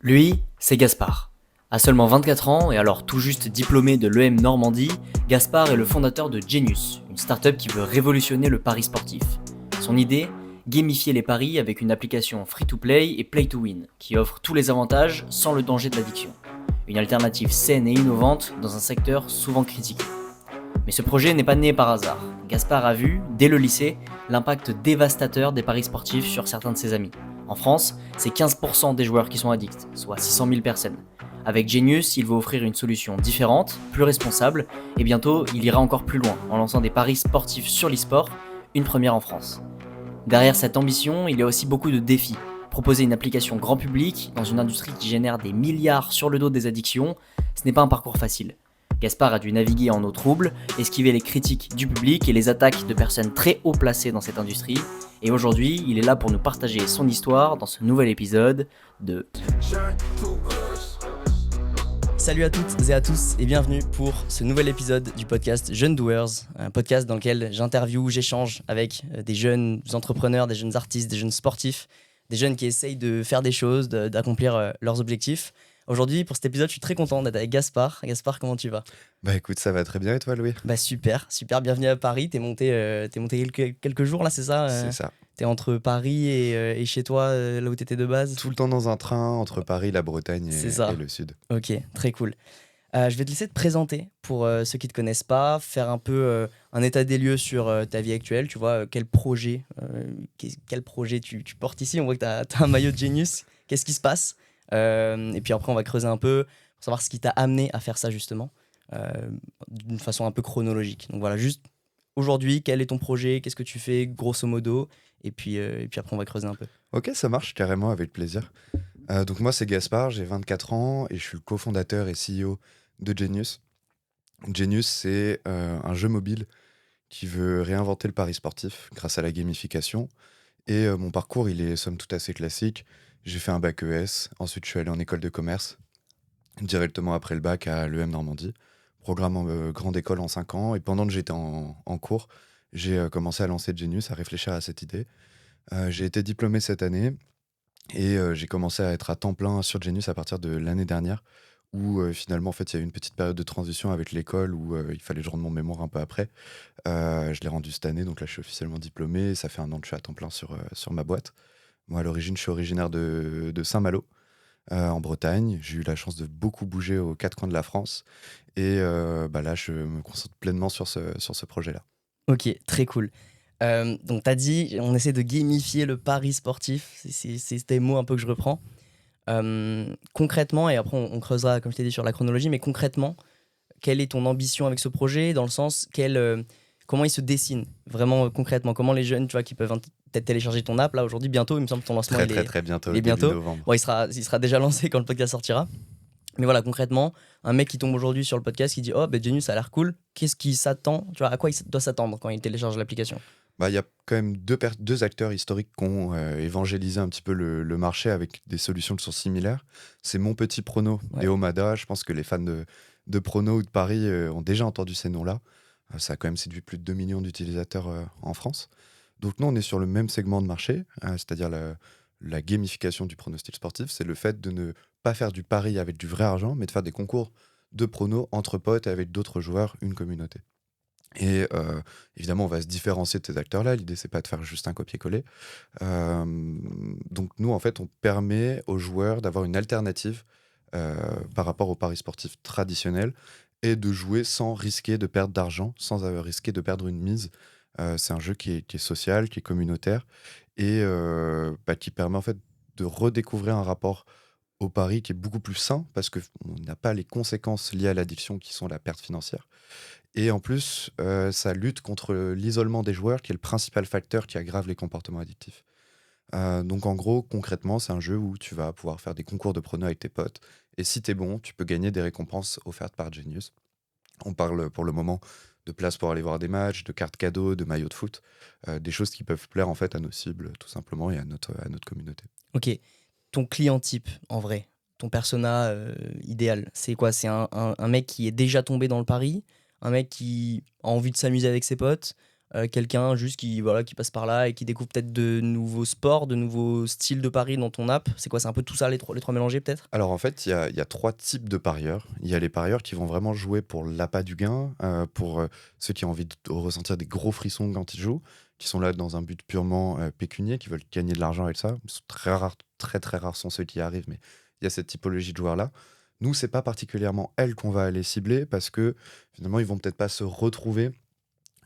Lui, c'est Gaspard. À seulement 24 ans et alors tout juste diplômé de l'EM Normandie, Gaspard est le fondateur de Genius, une startup qui veut révolutionner le pari sportif. Son idée, gamifier les paris avec une application free-to-play et play-to-win, qui offre tous les avantages sans le danger de l'addiction. Une alternative saine et innovante dans un secteur souvent critiqué. Mais ce projet n'est pas né par hasard. Gaspard a vu, dès le lycée, l'impact dévastateur des paris sportifs sur certains de ses amis. En France, c'est 15% des joueurs qui sont addicts, soit 600 000 personnes. Avec Genius, il veut offrir une solution différente, plus responsable, et bientôt, il ira encore plus loin en lançant des paris sportifs sur l'e-sport, une première en France. Derrière cette ambition, il y a aussi beaucoup de défis. Proposer une application grand public dans une industrie qui génère des milliards sur le dos des addictions, ce n'est pas un parcours facile. Gaspard a dû naviguer en eau trouble, esquiver les critiques du public et les attaques de personnes très haut placées dans cette industrie. Et aujourd'hui, il est là pour nous partager son histoire dans ce nouvel épisode de... Salut à toutes et à tous et bienvenue pour ce nouvel épisode du podcast Jeunes Doers, un podcast dans lequel j'interviewe, j'échange avec des jeunes entrepreneurs, des jeunes artistes, des jeunes sportifs, des jeunes qui essayent de faire des choses, d'accomplir leurs objectifs. Aujourd'hui, pour cet épisode, je suis très content d'être avec Gaspard. Gaspard, comment tu vas ? Bah écoute, ça va très bien et toi, Louis ? Bah super, bienvenue à Paris. T'es monté quelques jours là, c'est ça ? C'est ça. T'es entre Paris et chez toi, là où t'étais de base ? Tout le temps dans un train entre Paris, la Bretagne et le sud. Ok, très cool. Je vais te laisser te présenter pour ceux qui ne te connaissent pas, faire un peu un état des lieux sur ta vie actuelle. Tu vois, quel projet tu portes ici. On voit que tu as un maillot de Genius. Qu'est-ce qui se passe ? Et puis après, on va creuser un peu pour savoir ce qui t'a amené à faire ça, justement, d'une façon un peu chronologique. Donc voilà, juste aujourd'hui, quel est ton projet ? Qu'est-ce que tu fais, grosso modo ? Et puis après, on va creuser un peu. Ok, ça marche carrément, avec plaisir. Donc moi, c'est Gaspard, j'ai 24 ans et je suis le cofondateur et CEO de Genius. Genius, c'est un jeu mobile qui veut réinventer le pari sportif grâce à la gamification. Et mon parcours, il est somme toute assez classique. J'ai fait un bac ES, ensuite je suis allé en école de commerce, directement après le bac à l'EM Normandie, programme en grande école en 5 ans. Et pendant que j'étais en cours, j'ai commencé à lancer Genius, à réfléchir à cette idée. J'ai été diplômé cette année et j'ai commencé à être à temps plein sur Genius à partir de l'année dernière, où finalement, en fait, il y a eu une petite période de transition avec l'école où il fallait que je rende mon mémoire un peu après. Je l'ai rendu cette année, donc là, je suis officiellement diplômé. Ça fait 1 an que je suis à temps plein sur ma boîte. Moi, à l'origine, je suis originaire de Saint-Malo, en Bretagne. J'ai eu la chance de beaucoup bouger aux 4 coins de la France. Et là, je me concentre pleinement sur ce projet-là. Ok, très cool. Donc, tu as dit, on essaie de gamifier le pari sportif. C'est tes mots un peu que je reprends. Concrètement, et après on creusera, comme je t'ai dit, sur la chronologie, mais concrètement, quelle est ton ambition avec ce projet ? Dans le sens, comment il se dessine vraiment concrètement ? Comment les jeunes, tu vois, qui peuvent peut-être télécharger ton app, là, aujourd'hui, bientôt, il me semble que ton lancement, Très bientôt, il est début bientôt. novembre. Bon, il sera déjà lancé quand le podcast sortira. Mais voilà, concrètement, un mec qui tombe aujourd'hui sur le podcast, qui dit « Oh, Genius, ça a l'air cool », qu'est-ce qui s'attend ? Tu vois, à quoi il doit s'attendre quand il télécharge l'application ? Il y a quand même deux acteurs historiques qui ont évangélisé un petit peu le marché avec des solutions qui sont similaires. C'est Mon Petit Prono et Omada. Je pense que les fans de Prono ou de Paris ont déjà entendu ces noms-là. Ça a quand même séduit plus de 2 millions d'utilisateurs en France. Donc nous, on est sur le même segment de marché, c'est-à-dire la gamification du pronostic sportif. C'est le fait de ne pas faire du pari avec du vrai argent, mais de faire des concours de pronos entre potes avec d'autres joueurs, une communauté. Et évidemment, on va se différencier de ces acteurs-là. L'idée, c'est pas de faire juste un copier-coller. Donc nous, en fait, on permet aux joueurs d'avoir une alternative par rapport au paris sportif traditionnel et de jouer sans risquer de perdre d'argent, sans risquer de perdre une mise. C'est un jeu qui est social, qui est communautaire et qui permet en fait de redécouvrir un rapport au pari qui est beaucoup plus sain parce qu'on n'a pas les conséquences liées à l'addiction qui sont la perte financière. Et en plus, ça lutte contre l'isolement des joueurs, qui est le principal facteur qui aggrave les comportements addictifs. Donc en gros, concrètement, c'est un jeu où tu vas pouvoir faire des concours de pronos avec tes potes. Et si t'es bon, tu peux gagner des récompenses offertes par Genius. On parle pour le moment de places pour aller voir des matchs, de cartes cadeaux, de maillots de foot. Des choses qui peuvent plaire en fait à nos cibles, tout simplement, et à notre communauté. Ok, ton client type, en vrai, ton persona idéal, c'est quoi ? C'est un mec qui est déjà tombé dans le pari ? Un mec qui a envie de s'amuser avec ses potes, quelqu'un juste qui passe par là et qui découvre peut-être de nouveaux sports, de nouveaux styles de paris dans ton app? C'est quoi? C'est un peu tout ça, les trois mélangés peut-être? Alors en fait, il y a 3 types de parieurs. Il y a les parieurs qui vont vraiment jouer pour l'appât du gain, pour ceux qui ont envie de ressentir des gros frissons quand ils jouent, qui sont là dans un but purement pécunier, qui veulent gagner de l'argent avec ça. C'est très rare, très très rares sont ceux qui y arrivent, mais il y a cette typologie de joueurs-là. Nous, c'est pas particulièrement elles qu'on va aller cibler parce que finalement, ils vont peut-être pas se retrouver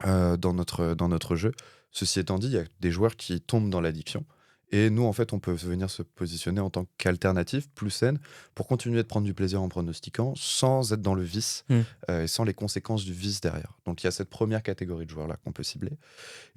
dans notre jeu. Ceci étant dit, il y a des joueurs qui tombent dans l'addiction. Et nous, en fait, on peut venir se positionner en tant qu'alternative plus saine pour continuer de prendre du plaisir en pronostiquant sans être dans le vice et sans les conséquences du vice derrière. Donc, il y a cette première catégorie de joueurs-là qu'on peut cibler.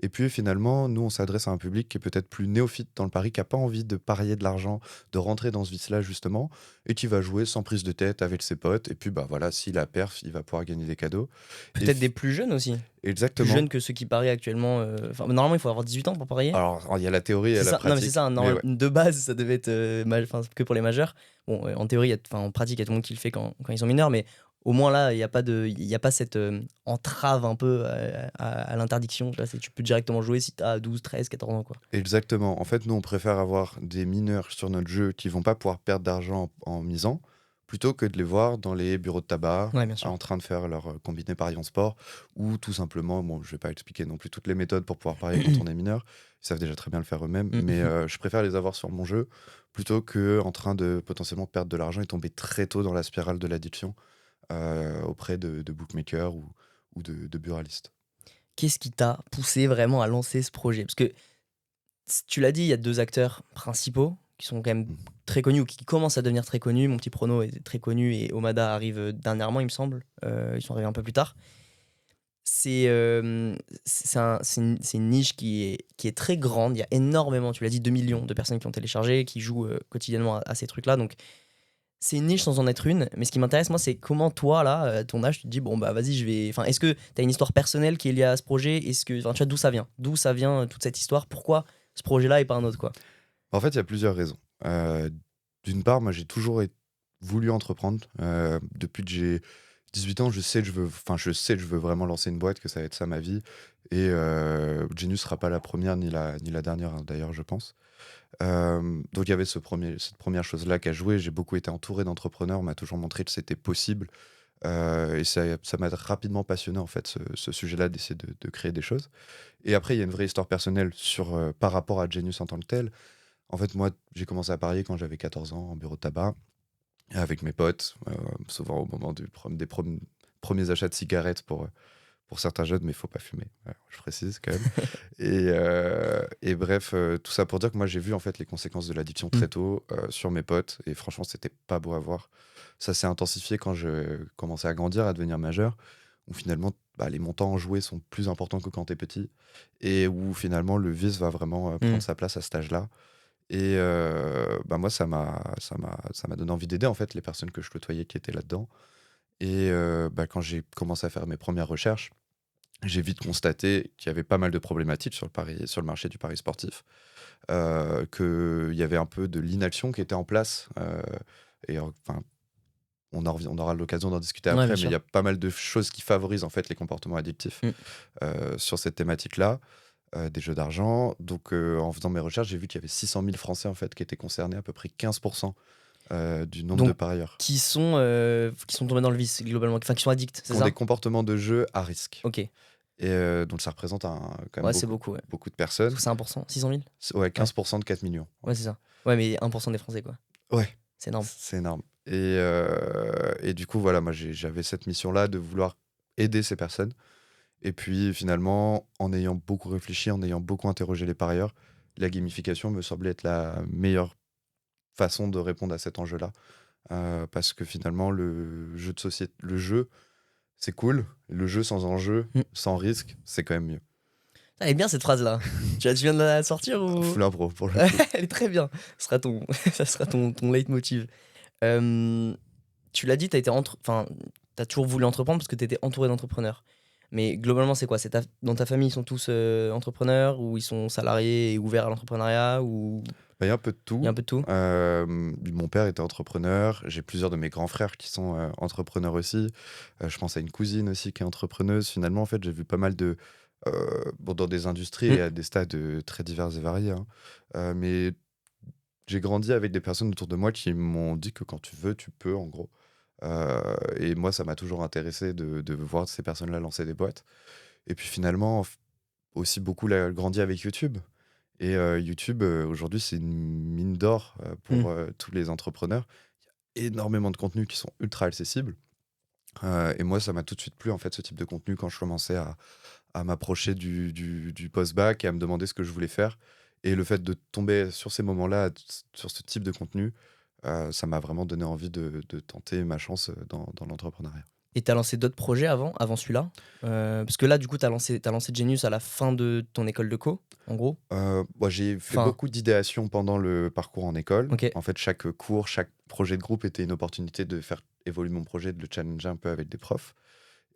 Et puis, finalement, nous, on s'adresse à un public qui est peut-être plus néophyte dans le pari, qui n'a pas envie de parier de l'argent, de rentrer dans ce vice-là, justement, et qui va jouer sans prise de tête avec ses potes. Et puis, bah voilà, s'il a perf, il va pouvoir gagner des cadeaux. Peut-être Et des plus jeunes aussi. Plus exactement. jeunes que ceux qui parient actuellement. Enfin, normalement, il faut avoir 18 ans pour parier. Alors, il y a la théorie et C'est la ça. pratique. Non, mais c'est ça. mais ouais. De base, ça devait être que pour les majeurs. Bon, en théorie, en pratique, il y a tout le monde qui le fait quand ils sont mineurs, mais au moins là, il y a pas cette entrave un peu à l'interdiction. Là, tu peux directement jouer si tu as 12, 13, 14 ans, quoi. Exactement. En fait, nous, on préfère avoir des mineurs sur notre jeu qui vont pas pouvoir perdre d'argent en misant, plutôt que de les voir dans les bureaux de tabac Ouais, bien sûr. en train de faire leur combiné pari en sport, ou tout simplement, bon, je vais pas expliquer non plus toutes les méthodes pour pouvoir parier quand on est mineur, ils savent déjà très bien le faire eux-mêmes, mais je préfère les avoir sur mon jeu, plutôt que en train de potentiellement perdre de l'argent et tomber très tôt dans la spirale de l'addiction auprès de bookmakers ou de buralistes. Qu'est-ce qui t'a poussé vraiment à lancer ce projet? Parce que tu l'as dit, il y a deux acteurs principaux qui sont quand même Mhm. très connus ou qui commencent à devenir très connus. Mon petit prono est très connu et Omada arrive dernièrement, il me semble. Ils sont arrivés un peu plus tard. C'est une niche qui est très grande. Il y a énormément, tu l'as dit, 2 millions de personnes qui ont téléchargé, qui jouent quotidiennement à ces trucs-là. Donc, c'est une niche sans en être une. Mais ce qui m'intéresse, moi, c'est comment toi, là, à ton âge, tu te dis, bon, bah vas-y, je vais. Enfin, est-ce que tu as une histoire personnelle qui est liée à ce projet? Est-ce que. Enfin, tu vois, d'où ça vient? D'où ça vient, toute cette histoire? Pourquoi ce projet-là et pas un autre, quoi? En fait, il y a plusieurs raisons. D'une part, moi, j'ai toujours voulu entreprendre. Depuis que j'ai 18 ans, je sais que je veux vraiment lancer une boîte, que ça va être ça ma vie. Et Genius sera pas la première ni la dernière, hein, d'ailleurs, je pense. Donc il y avait cette première chose-là qui a joué. J'ai beaucoup été entouré d'entrepreneurs. On m'a toujours montré que c'était possible. Et ça m'a rapidement passionné, en fait, ce sujet-là, d'essayer de créer des choses. Et après, il y a une vraie histoire personnelle par rapport à Genius en tant que tel. En fait, moi, j'ai commencé à parier quand j'avais 14 ans en bureau de tabac, avec mes potes, souvent au moment des premiers achats de cigarettes pour certains jeunes, mais il faut pas fumer, je précise quand même. Et bref, tout ça pour dire que moi, j'ai vu en fait les conséquences de l'addiction très tôt sur mes potes, et franchement, c'était pas beau à voir. Ça s'est intensifié quand je commençais à grandir, à devenir majeur, où finalement, les montants en jouets sont plus importants que quand t'es petit, et où finalement, le vice va vraiment prendre sa place à cet âge-là. Et moi, ça m'a donné envie d'aider en fait les personnes que je côtoyais qui étaient là-dedans. Et quand j'ai commencé à faire mes premières recherches, j'ai vite constaté qu'il y avait pas mal de problématiques sur le marché du pari sportif, qu'il y avait un peu de l'inaction qui était en place. Et enfin, on aura l'occasion d'en discuter Ouais, après, bien mais il sûr. y a pas mal de choses qui favorisent en fait les comportements addictifs sur cette thématique-là. Des jeux d'argent. Donc, en faisant mes recherches, j'ai vu qu'il y avait 600 000 Français en fait, qui étaient concernés, à peu près 15% du nombre Donc, de parieurs, qui sont tombés dans le vice, globalement. Enfin, qui sont addicts, qui c'est ont ça? des comportements de jeu à risque. Ok. Et donc, ça représente quand même Ouais, c'est beaucoup, ouais. beaucoup de Parce personnes. que c'est 1%, 600 000? Ouais, 15% de 4 millions. Ouais, c'est ça. Ouais, mais 1% des Français, quoi. Ouais, C'est énorme. c'est énorme. Et du coup, voilà, moi, j'avais cette mission-là de vouloir aider ces personnes. Et puis, finalement, en ayant beaucoup réfléchi, en ayant beaucoup interrogé les parieurs, la gamification me semblait être la meilleure façon de répondre à cet enjeu-là. Parce que finalement, le jeu de société, c'est cool. Le jeu sans enjeu, sans risque, c'est quand même mieux. Elle est bien cette phrase-là. Tu viens de la sortir ou? Full impro pour le coup. Elle est très bien. Ça sera ton leitmotiv. Tu l'as dit, t'as toujours voulu entreprendre parce que t'étais entouré d'entrepreneurs. Mais globalement, c'est quoi? Dans ta famille, ils sont tous entrepreneurs ou ils sont salariés et ouverts à l'entrepreneuriat ou Il y a un peu de il tout. y a un peu de tout? Mon père était entrepreneur. J'ai plusieurs de mes grands frères qui sont entrepreneurs aussi. Je pense à une cousine aussi qui est entrepreneuse. Finalement, en fait, j'ai vu pas mal Bon, dans des industries et à des stades très divers et variés, hein. Mais j'ai grandi avec des personnes autour de moi qui m'ont dit que quand tu veux, tu peux, en gros. Et moi, ça m'a toujours intéressé de voir ces personnes-là lancer des boîtes. Et puis finalement, aussi beaucoup grandi avec YouTube. Et YouTube, aujourd'hui, c'est une mine d'or pour tous les entrepreneurs. Il y a énormément de contenus qui sont ultra accessibles. Et moi, ça m'a tout de suite plu, en fait, ce type de contenu quand je commençais à m'approcher du post-bac et à me demander ce que je voulais faire. Et le fait de tomber sur ces moments-là, sur ce type de contenu, ça m'a vraiment donné envie de tenter ma chance dans l'entrepreneuriat. Et t'as lancé d'autres projets avant celui-là? Parce que là, du coup, t'as lancé Genius à la fin de ton école de co, en gros. Moi, j'ai fait Enfin, beaucoup d'idéations pendant le parcours en école. ok. En fait, chaque cours, chaque projet de groupe était une opportunité de faire évoluer mon projet, de le challenger un peu avec des profs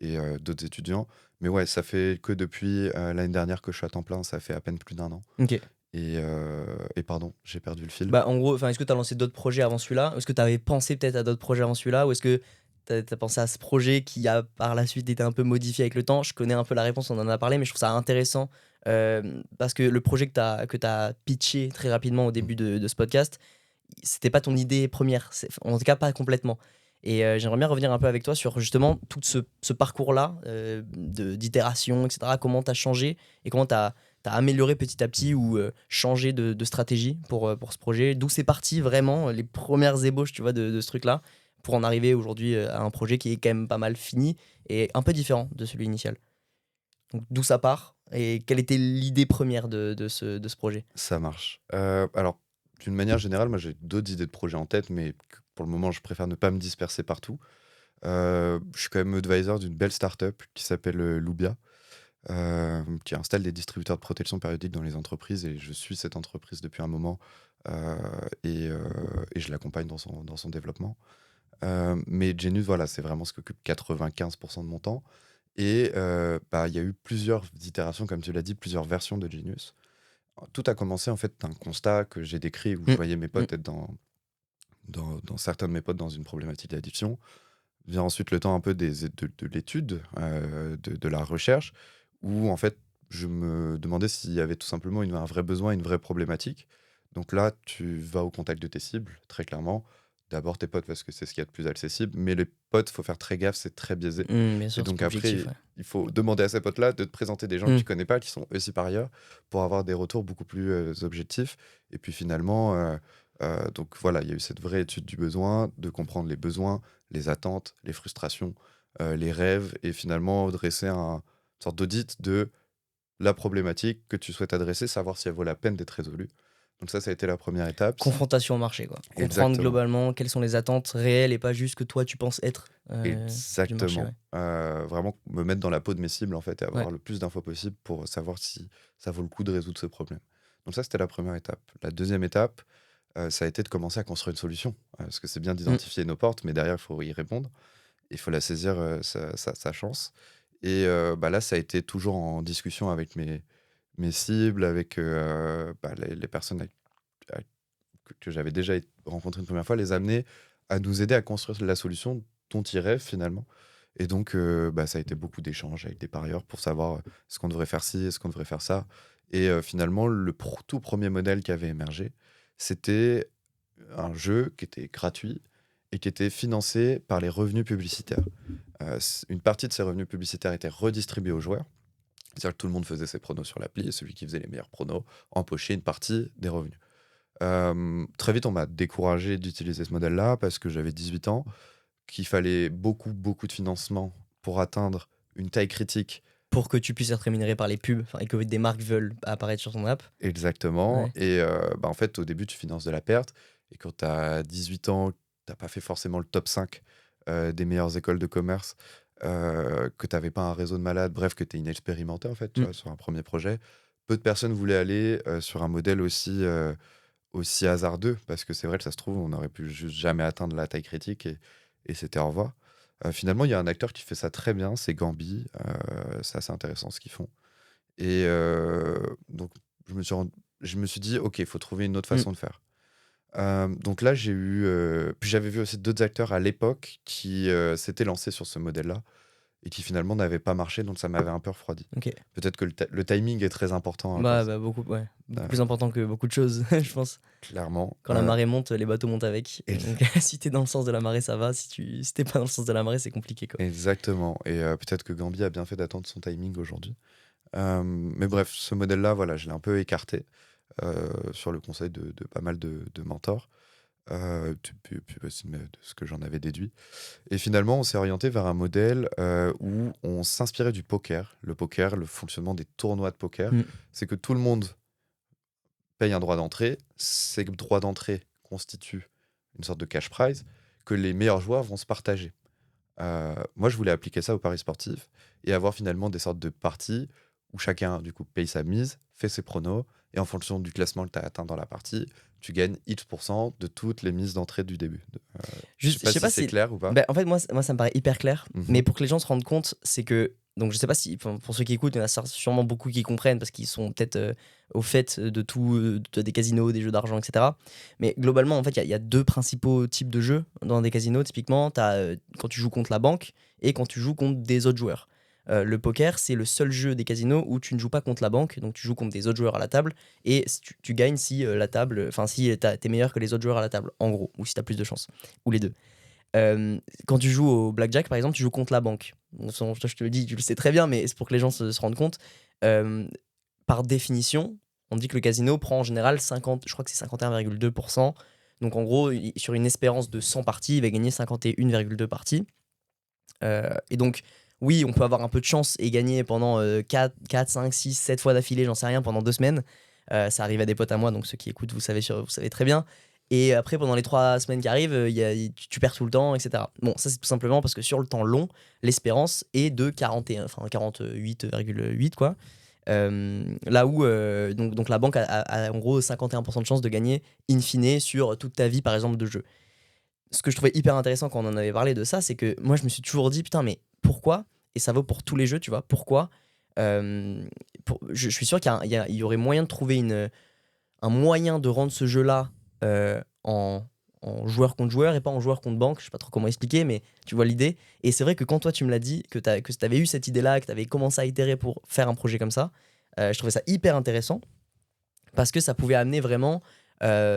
et d'autres étudiants. Mais ouais, ça fait que depuis l'année dernière que je suis à temps plein, ça fait à peine plus d'1 an. Ok. Et pardon, j'ai perdu le fil. Bah, en gros, est-ce que t'as lancé d'autres projets avant celui-là? Est-ce que t'avais pensé peut-être à d'autres projets avant celui-là? Ou est-ce que t'as pensé à ce projet qui a par la suite été un peu modifié avec le temps? Je connais un peu la réponse, on en a parlé, mais je trouve ça intéressant parce que le projet que t'as pitché très rapidement au début de ce podcast, c'était pas ton idée première, en tout cas pas complètement. Et j'aimerais bien revenir un peu avec toi sur justement tout ce parcours-là d'itération, etc. Comment t'as changé et comment t'as amélioré petit à petit ou changé de stratégie pour ce projet. D'où c'est parti vraiment, les premières ébauches, tu vois, de ce truc-là, pour en arriver aujourd'hui à un projet qui est quand même pas mal fini et un peu différent de celui initial. Donc d'où ça part et quelle était l'idée première de ce projet? Ça marche. Alors, d'une manière générale, moi j'ai d'autres idées de projets en tête, mais pour le moment, je préfère ne pas me disperser partout. Je suis quand même advisor d'une belle startup qui s'appelle Loubia, qui installe des distributeurs de protection périodique dans les entreprises. Et je suis cette entreprise depuis un moment et je l'accompagne dans son développement. Mais Genius, voilà, c'est vraiment ce qu'occupe 95% de mon temps. Et il y a eu plusieurs itérations, comme tu l'as dit, plusieurs versions de Genius. Tout a commencé en fait d'un constat que j'ai décrit où je voyais mes potes être dans certains de mes potes dans une problématique d'addiction. Vient ensuite le temps un peu de l'étude, de la recherche, où en fait je me demandais s'il y avait tout simplement un vrai besoin, une vraie problématique. Donc là, tu vas au contact de tes cibles, très clairement. D'abord tes potes parce que c'est ce qu'il y a de plus accessible, mais les potes, faut faire très gaffe, c'est très biaisé. Bien Et sûr, c'est donc pas après, objectif. Ouais. il faut demander à ces potes-là de te présenter des gens que tu connais pas, qui sont aussi par ailleurs, pour avoir des retours beaucoup plus objectifs. Et puis finalement, donc voilà, il y a eu cette vraie étude du besoin, de comprendre les besoins, les attentes, les frustrations, les rêves, et finalement dresser une sorte d'audit de la problématique que tu souhaites adresser, savoir si elle vaut la peine d'être résolue. Donc ça a été la première étape. Confrontation au marché, quoi. Comprendre Exactement. globalement quelles sont les attentes réelles et pas juste que toi tu penses être du marché. Exactement. Ouais. Vraiment me mettre dans la peau de mes cibles en fait et avoir Ouais. le plus d'infos possible pour savoir si ça vaut le coup de résoudre ce problème. Donc ça, c'était la première étape. La deuxième étape, ça a été de commencer à construire une solution. Parce que c'est bien d'identifier nos portes, mais derrière, il faut y répondre. Il faut la saisir, sa chance. Et là, ça a été toujours en discussion avec mes cibles, avec les personnes que j'avais déjà rencontrées une première fois, les amener à nous aider à construire la solution dont ils rêvent finalement. Et donc, ça a été beaucoup d'échanges avec des parieurs pour savoir est-ce qu'on devrait faire ci, est-ce qu'on devrait faire ça. Et finalement, le tout premier modèle qui avait émergé, c'était un jeu qui était gratuit et qui était financé par les revenus publicitaires. Une partie de ces revenus publicitaires était redistribuée aux joueurs. C'est-à-dire que tout le monde faisait ses pronos sur l'appli et celui qui faisait les meilleurs pronos empochait une partie des revenus. Très vite, on m'a découragé d'utiliser ce modèle-là parce que j'avais 18 ans, qu'il fallait beaucoup, beaucoup de financement pour atteindre une taille critique. Pour que tu puisses être rémunéré par les pubs et que des marques veulent apparaître sur ton app. Exactement. Ouais. Et en fait, au début, tu finances de la perte. Et quand tu as 18 ans, tu n'as pas fait forcément le top 5 des meilleures écoles de commerce, que tu n'avais pas un réseau de malades, bref, que tu es inexpérimenté en fait, tu vois, sur un premier projet. Peu de personnes voulaient aller sur un modèle aussi hasardeux, parce que c'est vrai que ça se trouve, on aurait pu juste jamais atteindre la taille critique et c'était au revoir. Finalement, il y a un acteur qui fait ça très bien, c'est Gambi. C'est assez intéressant ce qu'ils font. Et donc, je me suis dit, ok, il faut trouver une autre façon de faire. Donc là, puis j'avais vu aussi d'autres acteurs à l'époque qui s'étaient lancés sur ce modèle-là. et qui finalement n'avaient pas marché, donc ça m'avait un peu refroidi. Ok. Peut-être que le timing est très important, hein, Bah, beaucoup, ouais. Beaucoup plus important que beaucoup de choses, je pense. clairement. Quand la marée monte, les bateaux montent avec. Et- Donc, si t'es dans le sens de la marée, ça va. Si t'es pas dans le sens de la marée, c'est compliqué, quoi. Exactement. Et peut-être que Gambi a bien fait d'attendre son timing aujourd'hui. Mais bref, ce modèle-là, voilà, je l'ai un peu écarté sur le conseil de pas mal de mentors. Puis aussi de ce que j'en avais déduit. Et finalement, on s'est orienté vers un modèle où on s'inspirait du poker. Le poker, le fonctionnement des tournois de poker, Mm. c'est que tout le monde paye un droit d'entrée. Ces droits d'entrée constituent une sorte de cash prize que les meilleurs joueurs vont se partager. Moi, je voulais appliquer ça au paris sportif et avoir finalement des sortes de parties où chacun, du coup, paye sa mise, fait ses pronos, et en fonction du classement que tu as atteint dans la partie, tu gagnes X% de toutes les mises d'entrée du début. Je sais pas si c'est clair ou pas. Bah, en fait, moi, ça me paraît hyper clair. Mhm. Mais pour que les gens se rendent compte, c'est que. Donc, je sais pas si. Pour ceux qui écoutent, il y en a sûrement beaucoup qui comprennent parce qu'ils sont peut-être au fait de tout, des casinos, des jeux d'argent, etc. Mais globalement, en fait, il y a deux principaux types de jeux dans des casinos. Typiquement, tu as quand tu joues contre la banque et quand tu joues contre des autres joueurs. Le poker, c'est le seul jeu des casinos où tu ne joues pas contre la banque, donc tu joues contre des autres joueurs à la table, et tu gagnes si la table, enfin si t'es meilleur que les autres joueurs à la table, en gros, ou si t'as plus de chance, ou les deux. Quand tu joues au blackjack, par exemple, tu joues contre la banque. Bon, je te le dis, tu le sais très bien, mais c'est pour que les gens se rendent compte. Par définition, on dit que le casino prend en général 50, je crois que c'est 51,2%. Donc en gros, sur une espérance de 100 parties, il va gagner 51,2 parties. Et donc, oui, on peut avoir un peu de chance et gagner pendant 4, 5, 6, 7 fois d'affilée, j'en sais rien, pendant 2 semaines. Ça arrive à des potes à moi, donc ceux qui écoutent, vous savez très bien. Et après, pendant les 3 semaines qui arrivent, tu perds tout le temps, etc. Bon, ça, c'est tout simplement parce que sur le temps long, l'espérance est de 41, enfin 48,8, quoi. Là où donc la banque a en gros 51% de chance de gagner in fine sur toute ta vie, par exemple, de jeu. Ce que je trouvais hyper intéressant quand on en avait parlé de ça, c'est que moi, je me suis toujours dit, putain, mais pourquoi, et ça vaut pour tous les jeux, tu vois, pourquoi je suis sûr qu'il y aurait moyen de trouver un moyen de rendre ce jeu-là en joueur contre joueur et pas en joueur contre banque. Je sais pas trop comment expliquer, mais tu vois l'idée. Et c'est vrai que quand toi, tu me l'as dit, que tu avais eu cette idée-là, que tu avais commencé à itérer pour faire un projet comme ça, je trouvais ça hyper intéressant parce que ça pouvait amener vraiment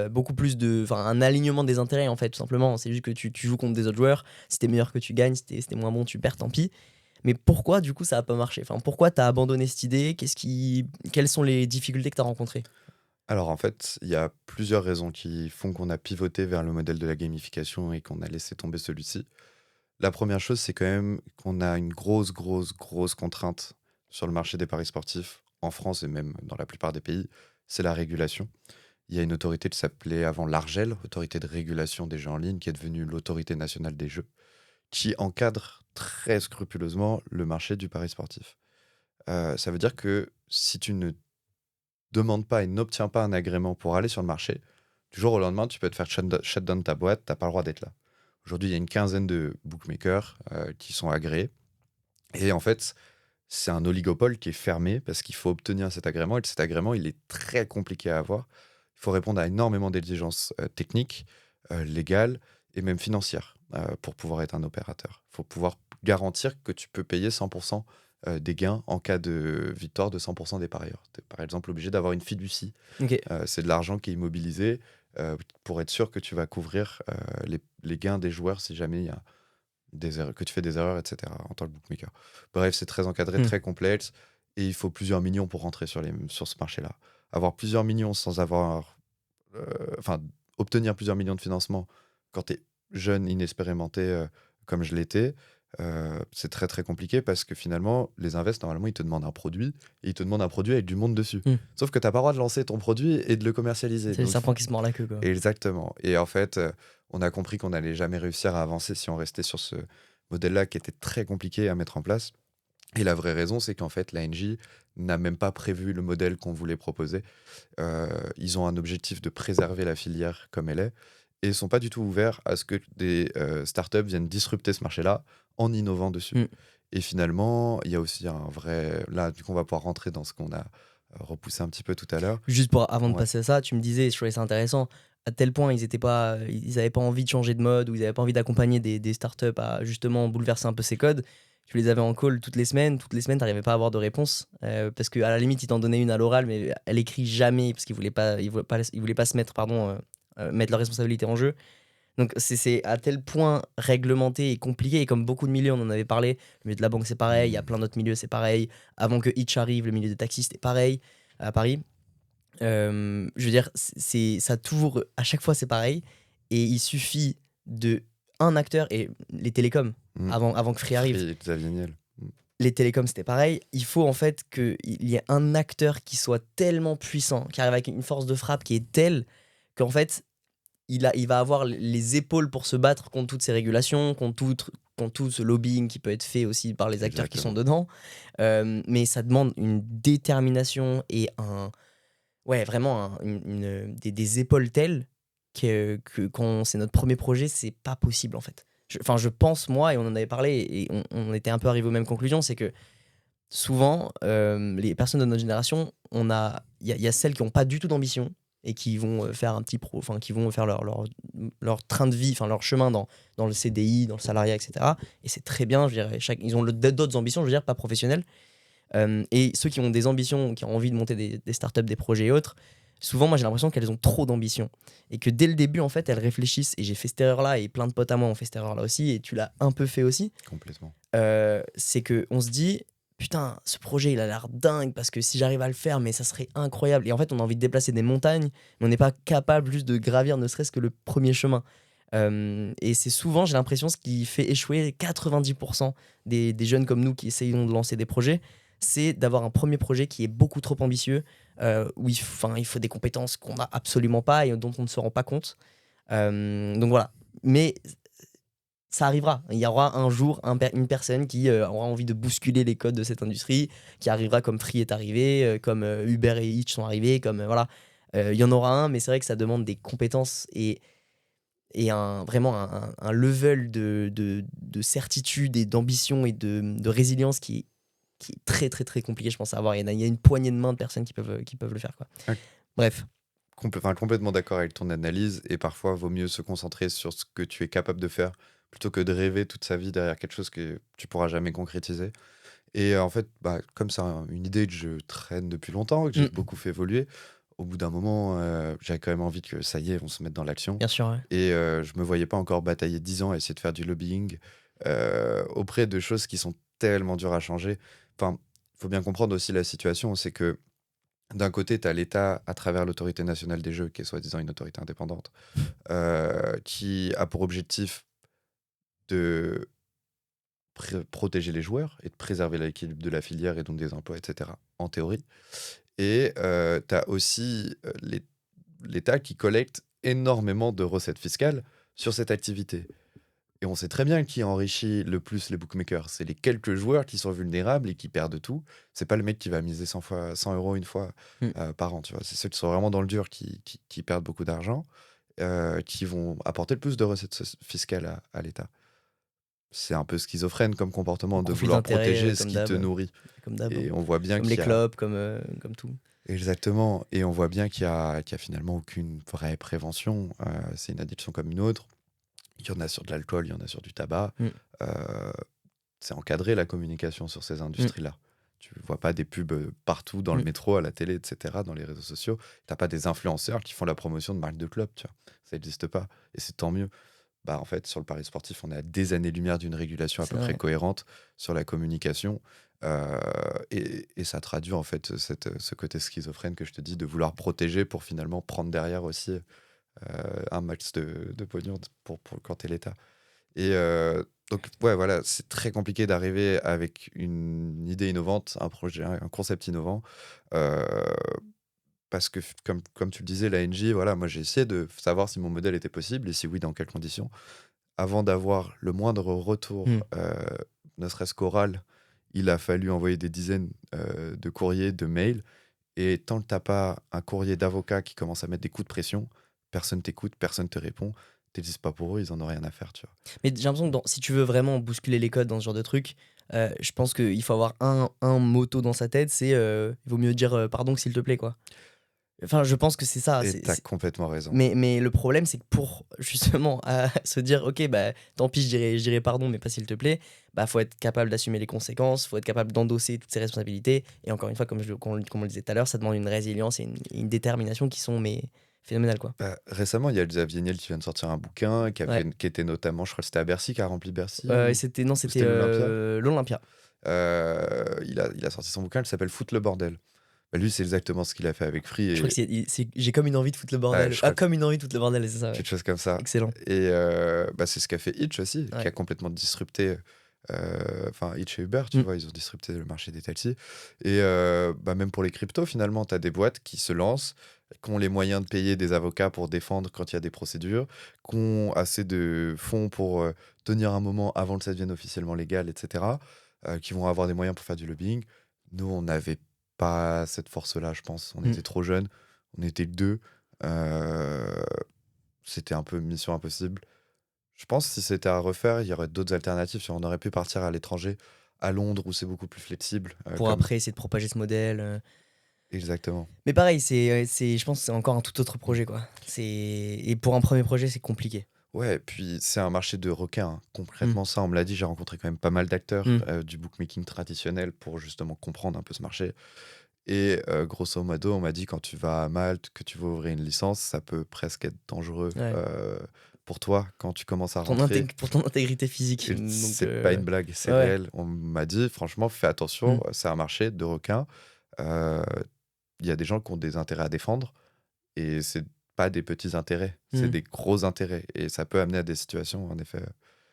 beaucoup plus un alignement des intérêts, en fait, tout simplement. C'est juste que tu joues contre des autres joueurs. Si t'es meilleur, que tu gagnes. Si t'es moins bon, tu perds, tant pis. Mais pourquoi, du coup, ça a pas marché? Enfin, pourquoi t'as abandonné cette idée? Quelles sont les difficultés que t'as rencontrées? Alors en fait, il y a plusieurs raisons qui font qu'on a pivoté vers le modèle de la gamification et qu'on a laissé tomber celui-ci. La première chose, c'est quand même qu'on a une grosse contrainte sur le marché des paris sportifs, en France et même dans la plupart des pays, c'est la régulation. Il y a une autorité qui s'appelait avant l'ARGEL, Autorité de régulation des jeux en ligne, qui est devenue l'Autorité nationale des jeux, qui encadre très scrupuleusement le marché du pari sportif. Ça veut dire que si tu ne demandes pas et n'obtiens pas un agrément pour aller sur le marché, du jour au lendemain, tu peux te faire shut down ta boîte, tu n'as pas le droit d'être là. Aujourd'hui, il y a une quinzaine de bookmakers qui sont agréés. Et en fait, c'est un oligopole qui est fermé parce qu'il faut obtenir cet agrément. Et cet agrément, il est très compliqué à avoir. Il faut répondre à énormément d'exigences techniques, légales et même financières pour pouvoir être un opérateur. Il faut pouvoir garantir que tu peux payer 100% des gains en cas de victoire de 100% des parieurs. Tu es par exemple obligé d'avoir une fiducie. Ok. C'est de l'argent qui est immobilisé pour être sûr que tu vas couvrir les gains des joueurs si jamais il y a des erreurs, que tu fais des erreurs, etc. en tant que bookmaker. Bref, c'est très encadré, très complexe, et il faut plusieurs millions pour rentrer sur ce marché-là. Avoir plusieurs millions sans avoir... obtenir plusieurs millions de financement quand tu es jeune, inexpérimenté, comme je l'étais, c'est très très compliqué parce que finalement, les invests, normalement, ils te demandent un produit, et ils te demandent un produit avec du monde dessus. Sauf que tu n'as pas le droit de lancer ton produit et de le commercialiser. C'est le serpent qui se mord la queue, quoi. Exactement. Et en fait, on a compris qu'on n'allait jamais réussir à avancer si on restait sur ce modèle-là qui était très compliqué à mettre en place. Et la vraie raison, c'est qu'en fait, l'ANJ n'a même pas prévu le modèle qu'on voulait proposer. Ils ont un objectif de préserver la filière comme elle est, et ils ne sont pas du tout ouverts à ce que des startups viennent disrupter ce marché-là en innovant dessus. Et finalement, il y a aussi un vrai... Là, du coup, on va pouvoir rentrer dans ce qu'on a repoussé un petit peu tout à l'heure. Juste avant de Ouais. passer à ça, tu me disais, je trouvais ça intéressant, à tel point ils avaient pas envie de changer de mode ou ils avaient pas envie d'accompagner des startups à justement bouleverser un peu ces codes. Tu les avais en call toutes les semaines, t'arrivais pas à avoir de réponse parce que à la limite ils t'en donnaient une à l'oral, mais elle écrit jamais parce qu'ils voulaient pas se mettre, mettre leur responsabilité en jeu. Donc c'est à tel point réglementé et compliqué, et comme beaucoup de milieux, on en avait parlé, le milieu de la banque c'est pareil, il y a plein d'autres milieux c'est pareil, avant que Hitch arrive, le milieu des taxis c'était pareil à Paris. Je veux dire, ça toujours, à chaque fois c'est pareil, et il suffit de un acteur, et les télécoms, Mm. avant que Free arrive, Free, Xavier Niel. les télécoms c'était pareil, il faut en fait qu'il y ait un acteur qui soit tellement puissant, qui arrive avec une force de frappe qui est telle qu'en fait il va avoir les épaules pour se battre contre toutes ces régulations, contre tout ce lobbying qui peut être fait aussi par les acteurs qui sont dedans. Mais ça demande une détermination et vraiment des épaules telles que quand c'est notre premier projet, c'est pas possible en fait. Je pense, moi, et on en avait parlé, et on était un peu arrivé aux mêmes conclusions, c'est que souvent, les personnes de notre génération, il y a celles qui n'ont pas du tout d'ambition et qui vont faire qui vont faire leur train de vie, enfin leur chemin dans le CDI, dans le salariat, etc. Et c'est très bien, je dirais. Ils ont d'autres ambitions, je veux dire, pas professionnelles. Et ceux qui ont des ambitions, qui ont envie de monter des startups, des projets et autres, souvent, moi, j'ai l'impression qu'elles ont trop d'ambition. Et que dès le début, en fait, elles réfléchissent. Et j'ai fait cette erreur-là, et plein de potes à moi ont fait cette erreur-là aussi, et tu l'as un peu fait aussi. Complètement. C'est qu'on se dit, putain, ce projet, il a l'air dingue, parce que si j'arrive à le faire, mais ça serait incroyable. Et en fait, on a envie de déplacer des montagnes, mais on n'est pas capable juste de gravir ne serait-ce que le premier chemin. Et c'est souvent, j'ai l'impression, ce qui fait échouer 90% des jeunes comme nous qui essayons de lancer des projets, c'est d'avoir un premier projet qui est beaucoup trop ambitieux, où il faut des compétences qu'on n'a absolument pas et dont on ne se rend pas compte. Donc voilà. Mais ça arrivera. Il y aura un jour une personne qui aura envie de bousculer les codes de cette industrie, qui arrivera comme Free est arrivé, comme Uber et Hitch sont arrivés, comme voilà. Il y en aura un, mais c'est vrai que ça demande des compétences et vraiment un level de certitude et d'ambition et de résilience qui est très très très compliqué, je pense, à avoir. Il y a une poignée de main de personnes qui peuvent le faire, quoi. Ouais. Bref. Complètement d'accord avec ton analyse, et parfois vaut mieux se concentrer sur ce que tu es capable de faire plutôt que de rêver toute sa vie derrière quelque chose que tu pourras jamais concrétiser. Et en fait, comme c'est une idée que je traîne depuis longtemps, que j'ai beaucoup fait évoluer, au bout d'un moment, j'avais quand même envie que ça y est, on se mette dans l'action. Bien sûr, ouais. Et je me voyais pas encore batailler 10 ans à essayer de faire du lobbying auprès de choses qui sont tellement dures à changer. Enfin, il faut bien comprendre aussi la situation, c'est que d'un côté, tu as l'État à travers l'autorité nationale des jeux, qui est soi-disant une autorité indépendante, qui a pour objectif de protéger les joueurs et de préserver l'équilibre de la filière et donc des emplois, etc., en théorie. Et tu as aussi l'État qui collecte énormément de recettes fiscales sur cette activité. Et on sait très bien qui enrichit le plus les bookmakers. C'est les quelques joueurs qui sont vulnérables et qui perdent tout. C'est pas le mec qui va miser 100 € une fois par an. Tu vois. C'est ceux qui sont vraiment dans le dur qui perdent beaucoup d'argent, qui vont apporter le plus de recettes fiscales à l'État. C'est un peu schizophrène comme comportement de Conflit vouloir d'intérêts, protéger ce comme qui te d'hab. nourrit. Comme d'hab. Et on voit bien Comme qu'il les y a... clopes, comme tout. Exactement. Et on voit bien qu'il y a finalement aucune vraie prévention. C'est une addiction comme une autre. Il y en a sur de l'alcool, il y en a sur du tabac. C'est encadré la communication sur ces industries-là. Tu vois pas des pubs partout dans le métro, à la télé, etc., dans les réseaux sociaux. T'as pas des influenceurs qui font la promotion de marques de clubs, tu vois. Ça n'existe pas. Et c'est tant mieux. En fait, sur le pari sportif, on est à des années-lumière d'une régulation à peu près cohérente sur la communication. Et ça traduit en fait ce côté schizophrène que je te dis, de vouloir protéger pour finalement prendre derrière aussi un max de pognon pour quand t'es l'État. Et donc, ouais, voilà, c'est très compliqué d'arriver avec une idée innovante, un projet, un concept innovant. Parce que, comme tu le disais, l'ANJ, voilà, moi j'ai essayé de savoir si mon modèle était possible et si oui, dans quelles conditions. Avant d'avoir le moindre retour, ne serait-ce qu'oral, il a fallu envoyer des dizaines de courriers, de mails. Et tant que tu n'as pas un courrier d'avocat qui commence à mettre des coups de pression, personne t'écoute, personne te répond. T'existes pas pour eux, ils en ont rien à faire, tu vois. Mais j'ai l'impression que si tu veux vraiment bousculer les codes dans ce genre de truc, je pense qu'il faut avoir un motto dans sa tête, c'est il vaut mieux dire pardon que s'il te plaît, quoi. Enfin, je pense que c'est ça. Et t'as complètement raison. Mais le problème, c'est que pour justement se dire, ok, bah tant pis, je dirais pardon, mais pas s'il te plaît, bah faut être capable d'assumer les conséquences, faut être capable d'endosser toutes ses responsabilités. Et encore une fois, comme on le disait tout à l'heure, ça demande une résilience et une détermination qui sont phénoménales, quoi. Récemment, il y a Xavier Niel qui vient de sortir un bouquin Ouais. qui était notamment, je crois que c'était à Bercy, qui a rempli Bercy. Et c'était c'était l'Olympia l'Olympia. Il a sorti son bouquin, il s'appelle Foutre le bordel. Bah, lui, c'est exactement ce qu'il a fait avec Free. Je crois que j'ai comme une envie de foutre le bordel. je crois Comme une envie de foutre le bordel, c'est ça. Ouais. quelque chose comme ça. Excellent. Et bah, c'est ce qu'a fait Hitch aussi, qui Ouais. a complètement disrupté. Enfin, Hitch et Uber, tu vois, ils ont disrupté le marché des taxis. Et bah, même pour les cryptos, finalement, tu as des boîtes qui se lancent, qui ont les moyens de payer des avocats pour défendre quand il y a des procédures, qui ont assez de fonds pour tenir un moment avant que ça devienne officiellement légal, etc., qui vont avoir des moyens pour faire du lobbying. Nous, on n'avait pas cette force-là, je pense. On était trop jeunes, on était que deux. C'était un peu mission impossible. Je pense que si c'était à refaire, il y aurait d'autres alternatives. On aurait pu partir à l'étranger, à Londres, où c'est beaucoup plus flexible. Pour après essayer de propager ce modèle. Exactement. Mais pareil, je pense que c'est encore un tout autre projet, quoi. Et pour un premier projet, c'est compliqué. Ouais, puis c'est un marché de requins, hein. Concrètement, ça, on me l'a dit, j'ai rencontré quand même pas mal d'acteurs du bookmaking traditionnel pour justement comprendre un peu ce marché. Et grosso modo, on m'a dit, quand tu vas à Malte, que tu veux ouvrir une licence, ça peut presque être dangereux Ouais. pour toi quand tu commences à rentrer. Pour ton intégrité physique. Et Donc, c'est pas une blague, c'est ouais. réel. On m'a dit, franchement, fais attention, c'est un marché de requins. Il y a des gens qui ont des intérêts à défendre et c'est pas des petits intérêts, c'est des gros intérêts. Et ça peut amener à des situations, en effet.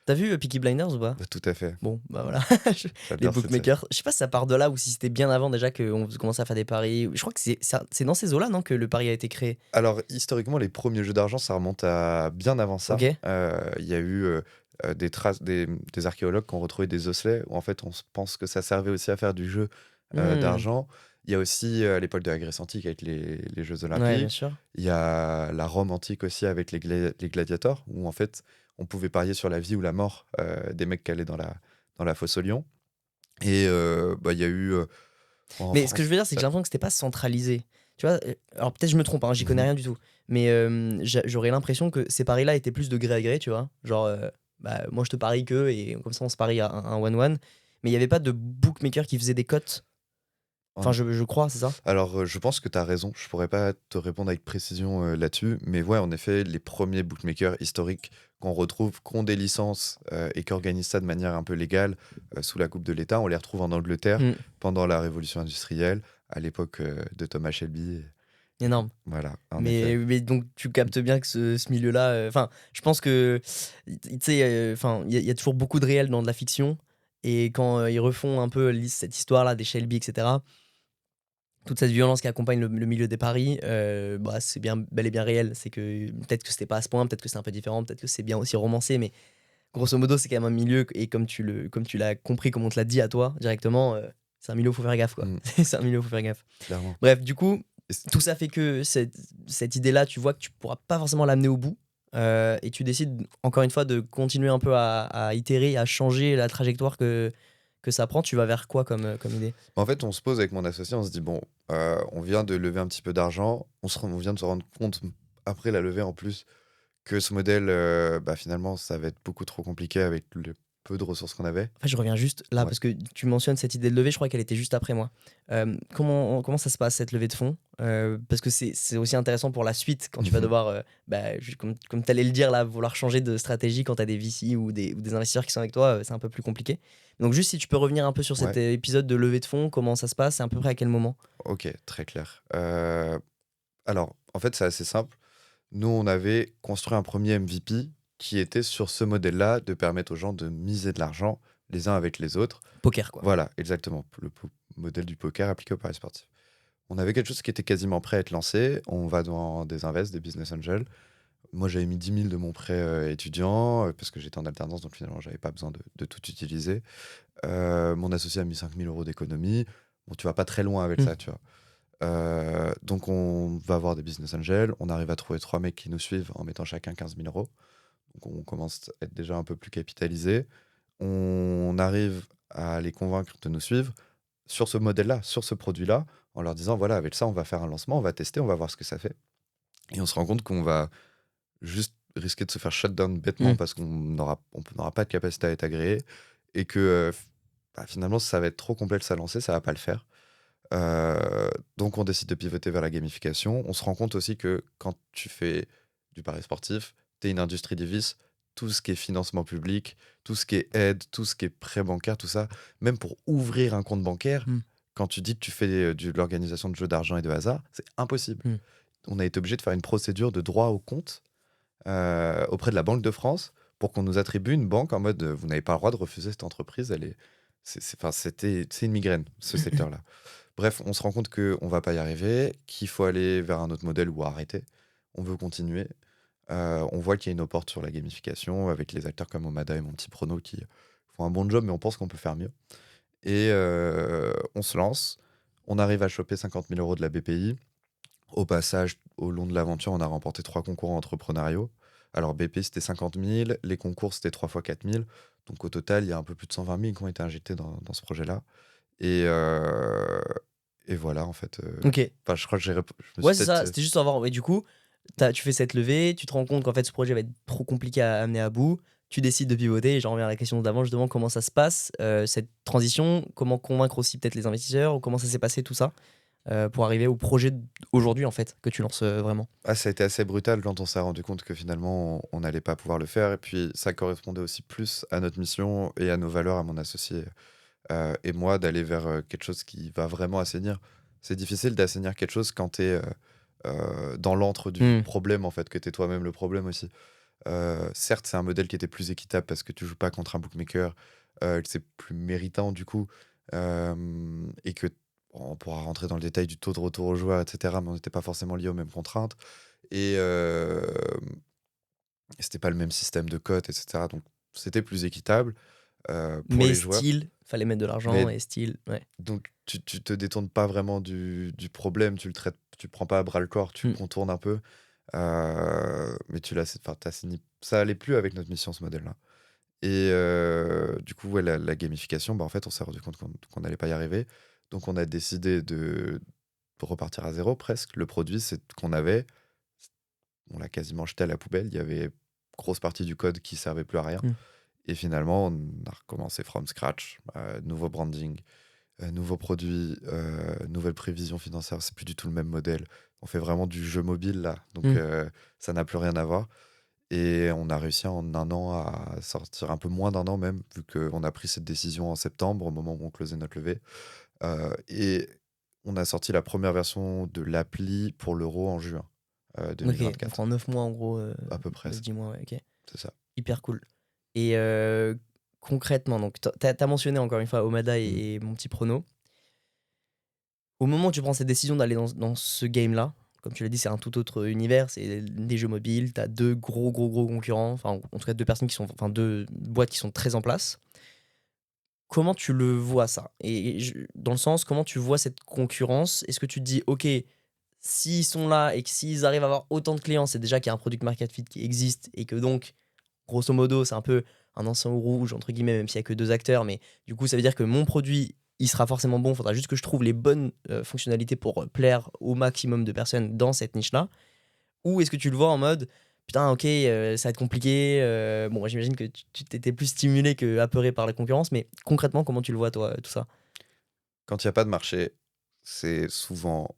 T'as vu Peaky Blinders ou pas? Tout à fait. Bon, bah voilà. Les J'adore cette bookmakers. Je sais pas si ça part de là ou si c'était bien avant déjà qu'on commençait à faire des paris. Je crois que c'est dans ces eaux-là, non, que le pari a été créé. Alors, historiquement, les premiers jeux d'argent, ça remonte à bien avant ça. Ok. Il y a eu des traces, des archéologues qui ont retrouvé des osselets où en fait on pense que ça servait aussi à faire du jeu d'argent. Il y a aussi à l'époque de la Grèce antique avec les Jeux Ouais, bien Olympiques. sûr. Il y a la Rome antique aussi avec les gladiators où en fait on pouvait parier sur la vie ou la mort des mecs qui allaient dans la fosse aux lions. Et bah, il y a eu. En Mais ce que France, je veux dire, c'est que j'ai l'impression que c'était pas centralisé. Tu vois, alors peut-être je me trompe, hein, j'y connais rien du tout. Mais j'aurais l'impression que ces paris-là étaient plus de gré à gré, tu vois. Genre, bah, moi je te parie que, et comme ça on se parie à un 1-1. Mais il n'y avait pas de bookmaker qui faisait des cotes. Enfin, je crois, c'est ça. Alors, je pense que tu as raison. Je pourrais pas te répondre avec précision là-dessus. Mais ouais, en effet, les premiers bookmakers historiques qu'on retrouve, qui ont des licences et qui organisent ça de manière un peu légale sous la coupe de l'État, on les retrouve en Angleterre pendant la Révolution industrielle, à l'époque de Thomas Shelby. Énorme. Voilà. Mais donc tu captes bien que ce milieu-là. Enfin, je pense que tu sais, enfin, il y a toujours beaucoup de réel dans de la fiction. Et quand ils refont un peu cette histoire-là des Shelby, etc., toute cette violence qui accompagne le milieu des paris, bah, c'est bien, bel et bien réel. C'est que peut-être que c'était pas à ce point, peut-être que c'est un peu différent, peut-être que c'est bien aussi romancé, mais grosso modo, c'est quand même un milieu, et comme tu l'as compris, comme on te l'a dit à toi directement, c'est un milieu où il faut faire gaffe, quoi. C'est un milieu où il faut faire gaffe. Clairement. Bref, du coup, tout ça fait que cette idée-là, tu vois que tu pourras pas forcément l'amener au bout. Et tu décides, encore une fois, de continuer un peu à itérer, à changer la trajectoire que ça prend. Tu vas vers quoi comme idée? En fait, on se pose avec mon associé, on se dit, bon, on vient de lever un petit peu d'argent, on vient de se rendre compte, après la levée en plus, que ce modèle, bah, finalement, ça va être beaucoup trop compliqué avec le peu de ressources qu'on avait. En fait, je reviens juste là, Ouais. parce que tu mentionnes cette idée de levée, je crois qu'elle était juste après moi. Comment ça se passe, cette levée de fonds? Parce que c'est aussi intéressant pour la suite, quand tu vas devoir, bah, comme tu allais le dire, là, vouloir changer de stratégie quand tu as des VC ou des investisseurs qui sont avec toi, c'est un peu plus compliqué. Donc juste si tu peux revenir un peu sur cet épisode de levée de fonds, comment ça se passe, c'est à peu près à quel moment? Ok, très clair. Alors, en fait, c'est assez simple. Nous, on avait construit un premier MVP qui était sur ce modèle-là, de permettre aux gens de miser de l'argent les uns avec les autres. Poker, quoi. Voilà, exactement. Le modèle du poker appliqué au paris sportif. On avait quelque chose qui était quasiment prêt à être lancé. On va dans des invests, des business angels. Moi, j'avais mis 10 000 de mon prêt étudiant parce que j'étais en alternance, donc finalement, j'avais pas besoin de tout utiliser. Mon associé a mis 5 000 euros d'économie. Bon, tu vas pas très loin avec ça, tu vois. Donc, on va voir des business angels. On arrive à trouver 3 mecs qui nous suivent en mettant chacun 15 000 euros. Donc, on commence à être déjà un peu plus capitalisé. On arrive à les convaincre de nous suivre. sur ce modèle-là, sur ce produit-là, en leur disant, voilà, avec ça, on va faire un lancement, on va tester, on va voir ce que ça fait. Et on se rend compte qu'on va juste risquer de se faire shut down bêtement Mm. parce qu'on n'aura pas de capacité à être agréé et que finalement, ça va être trop complexe à lancer, ça va pas le faire. Donc on décide de pivoter vers la gamification. On se rend compte aussi que quand tu fais du pari sportif, tu es une industrie des vices, tout ce qui est financement public, tout ce qui est aide, tout ce qui est prêt bancaire, tout ça, même pour ouvrir un compte bancaire, Mm. quand tu dis que tu fais de l'organisation de jeux d'argent et de hasard, c'est impossible. Mm. On a été obligé de faire une procédure de droit au compte auprès de la Banque de France pour qu'on nous attribue une banque en mode vous n'avez pas le droit de refuser cette entreprise, c'est une migraine, ce secteur-là. Bref, on se rend compte qu'on ne va pas y arriver, qu'il faut aller vers un autre modèle ou arrêter. On veut continuer. On voit qu'il y a une porte sur la gamification avec les acteurs comme Omada et Mon Petit Prono qui font un bon job, mais on pense qu'on peut faire mieux. Et on se lance. On arrive à choper 50 000 euros de la BPI. Au passage, au long de l'aventure, on a remporté 3 concours entrepreneuriaux. Alors, BPI, c'était 50 000. Les concours, c'était 3 fois 4 000. Donc, au total, il y a un peu plus de 120 000 qui ont été injectés dans ce projet-là. Et voilà, en fait. Ok. Enfin, je crois que je me Ouais, suis c'est ça. peut-être. C'était juste savoir. Ouais, du coup, tu fais cette levée, tu te rends compte qu'en fait, ce projet va être trop compliqué à amener à bout. Tu décides de pivoter. Et j'en reviens à la question d'avant, justement, comment ça se passe, cette transition, comment convaincre aussi peut-être les investisseurs, ou comment ça s'est passé tout ça, pour arriver au projet aujourd'hui, en fait, que tu lances vraiment. Ah, ça a été assez brutal quand on s'est rendu compte que finalement, on n'allait pas pouvoir le faire. Et puis, ça correspondait aussi plus à notre mission et à nos valeurs, à mon associé et moi, d'aller vers quelque chose qui va vraiment assainir. C'est difficile d'assainir quelque chose quand tu es dans l'antre du Hmm. problème, en fait, que tu es toi-même le problème aussi. Certes, c'est un modèle qui était plus équitable parce que tu joues pas contre un bookmaker, que c'est plus méritant du coup, et que on pourra rentrer dans le détail du taux de retour aux joueurs, etc. Mais on n'était pas forcément liés aux mêmes contraintes. Et c'était pas le même système de cotes, etc. Donc c'était plus équitable pour Mais les joueurs. style, fallait mettre de l'argent, Mais et style, ouais. donc tu te détournes pas vraiment du problème, tu le traites, tu le prends pas à bras le corps, tu le Mm. contournes un peu. Mais ça allait plus avec notre mission, ce modèle-là. Et du coup, ouais, la gamification, bah, en fait, on s'est rendu compte qu'on n'allait pas y arriver. Donc, on a décidé de repartir à zéro presque. Le produit, c'est qu'on avait, on l'a quasiment jeté à la poubelle. Il y avait grosse partie du code qui servait plus à rien. Mm. Et finalement, on a recommencé from scratch. Nouveau branding, nouveau produit, nouvelle prévision financière. C'est plus du tout le même modèle. On fait vraiment du jeu mobile là. Donc, ça n'a plus rien à voir. Et on a réussi en un an à sortir, un peu moins d'un an même, vu qu'on a pris cette décision en septembre, au moment où on closait notre levée. Et on a sorti la première version de l'appli pour l'euro en juin Ok, donc 2024, en 9 mois, en gros, à peu près. 10 mois, ouais, ok. C'est ça. Hyper cool. Et concrètement, donc t'as mentionné encore une fois Omada et Mon Petit Prono. Au moment où tu prends cette décision d'aller dans ce game-là, comme tu l'as dit, c'est un tout autre univers, c'est des jeux mobiles, t'as deux gros concurrents, enfin en tout cas deux personnes qui sont, enfin deux boîtes qui sont très en place. Comment tu le vois ça? Dans le sens, comment tu vois cette concurrence? Est-ce que tu te dis, ok, s'ils sont là et que s'ils arrivent à avoir autant de clients, c'est déjà qu'il y a un product market fit qui existe et que donc, grosso modo, c'est un peu un ancien ou rouge, entre guillemets, même s'il n'y a que deux acteurs, mais du coup, ça veut dire que mon produit, il sera forcément bon, il faudra juste que je trouve les bonnes fonctionnalités pour plaire au maximum de personnes dans cette niche-là. Ou est-ce que tu le vois en mode, putain, ok, ça va être compliqué, bon, j'imagine que tu t'étais plus stimulé que apeuré par la concurrence, mais concrètement, comment tu le vois, toi, tout ça? Quand il n'y a pas de marché, c'est souvent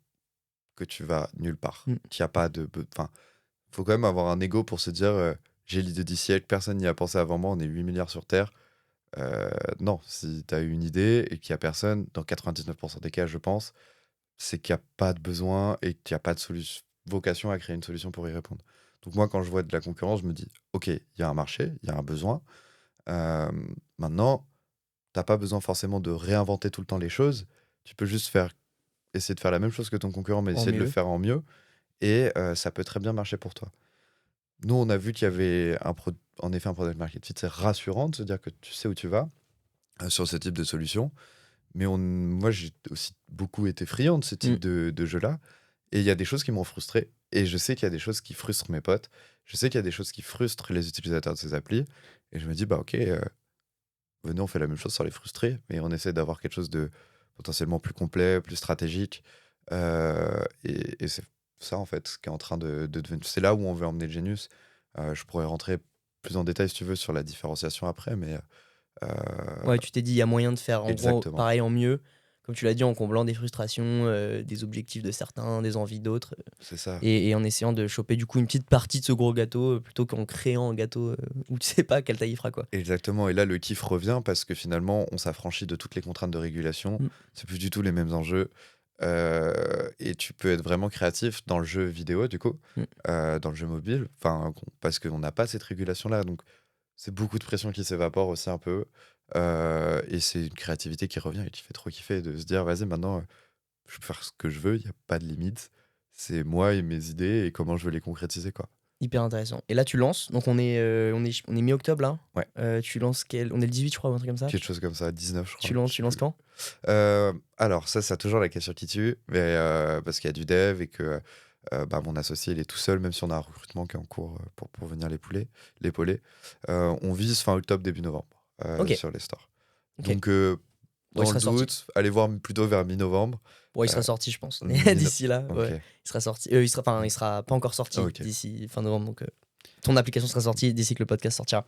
que tu vas nulle part. Mm. Qu'il y a pas de. Enfin, faut quand même avoir un ego pour se dire j'ai l'idée du siècle, personne n'y a pensé avant moi, on est 8 milliards sur Terre. Non, si tu as eu une idée et qu'il n'y a personne, dans 99% des cas, je pense, c'est qu'il n'y a pas de besoin et qu'il n'y a pas de vocation à créer une solution pour y répondre. Donc moi, quand je vois de la concurrence, je me dis, OK, il y a un marché, il y a un besoin. Maintenant, tu n'as pas besoin forcément de réinventer tout le temps les choses. Tu peux juste essayer de faire la même chose que ton concurrent, mais En essayer de le mieux. faire en mieux. Et ça peut très bien marcher pour toi. Nous, on a vu qu'il y avait en effet un product market fit. C'est rassurant de se dire que tu sais où tu vas sur ce type de solution. Mais moi, j'ai aussi beaucoup été friand de ce type de jeu-là. Et il y a des choses qui m'ont frustré. Et je sais qu'il y a des choses qui frustrent mes potes. Je sais qu'il y a des choses qui frustrent les utilisateurs de ces applis. Et je me dis, bah ok, venez, on fait la même chose sans les frustrer. Mais on essaie d'avoir quelque chose de potentiellement plus complet, plus stratégique. Et c'est ça, en fait, qui est en train de devenir. C'est là où on veut emmener Genius. Je pourrais rentrer plus en détail, si tu veux, sur la différenciation après, mais euh, Ouais, tu t'es dit, il y a moyen de faire en gros exactement. pareil en mieux, comme tu l'as dit, en comblant des frustrations, des objectifs de certains, des envies d'autres, C'est ça. et en essayant de choper du coup une petite partie de ce gros gâteau plutôt qu'en créant un gâteau où tu sais pas quelle taille il fera quoi. Exactement. Et là, le kiff revient parce que finalement, on s'affranchit de toutes les contraintes de régulation. Mm. C'est plus du tout les mêmes enjeux. Et tu peux être vraiment créatif dans le jeu vidéo, du coup, Mm. dans le jeu mobile, enfin, parce qu'on n'a pas cette régulation-là. Donc, c'est beaucoup de pression qui s'évapore aussi un peu. Et c'est une créativité qui revient et qui fait trop kiffer de se dire, vas-y, maintenant, je peux faire ce que je veux, il n'y a pas de limite. C'est moi et mes idées et comment je veux les concrétiser, quoi. Hyper intéressant. Et là tu lances, donc on est mi-octobre là. Ouais. Tu lances on est le 18 je crois ou un truc comme ça. Quelque chose comme ça, 19, je crois. Tu lances quand? Alors, ça a toujours la question qui tue, mais parce qu'il y a du dev et que mon associé, il est tout seul, même si on a un recrutement qui est en cours pour venir l'épauler. On vise fin octobre, début novembre Ok. sur les stores. Ok. Donc, Bon, il dans sera le sorti. doute, allez voir plutôt vers mi-novembre. Bon, il sera sorti, je pense. mi- D'ici là, Ok. ouais. Il sera sorti. Il sera pas encore sorti Ok. d'ici fin novembre. Donc, ton application sera sortie d'ici que le podcast sortira.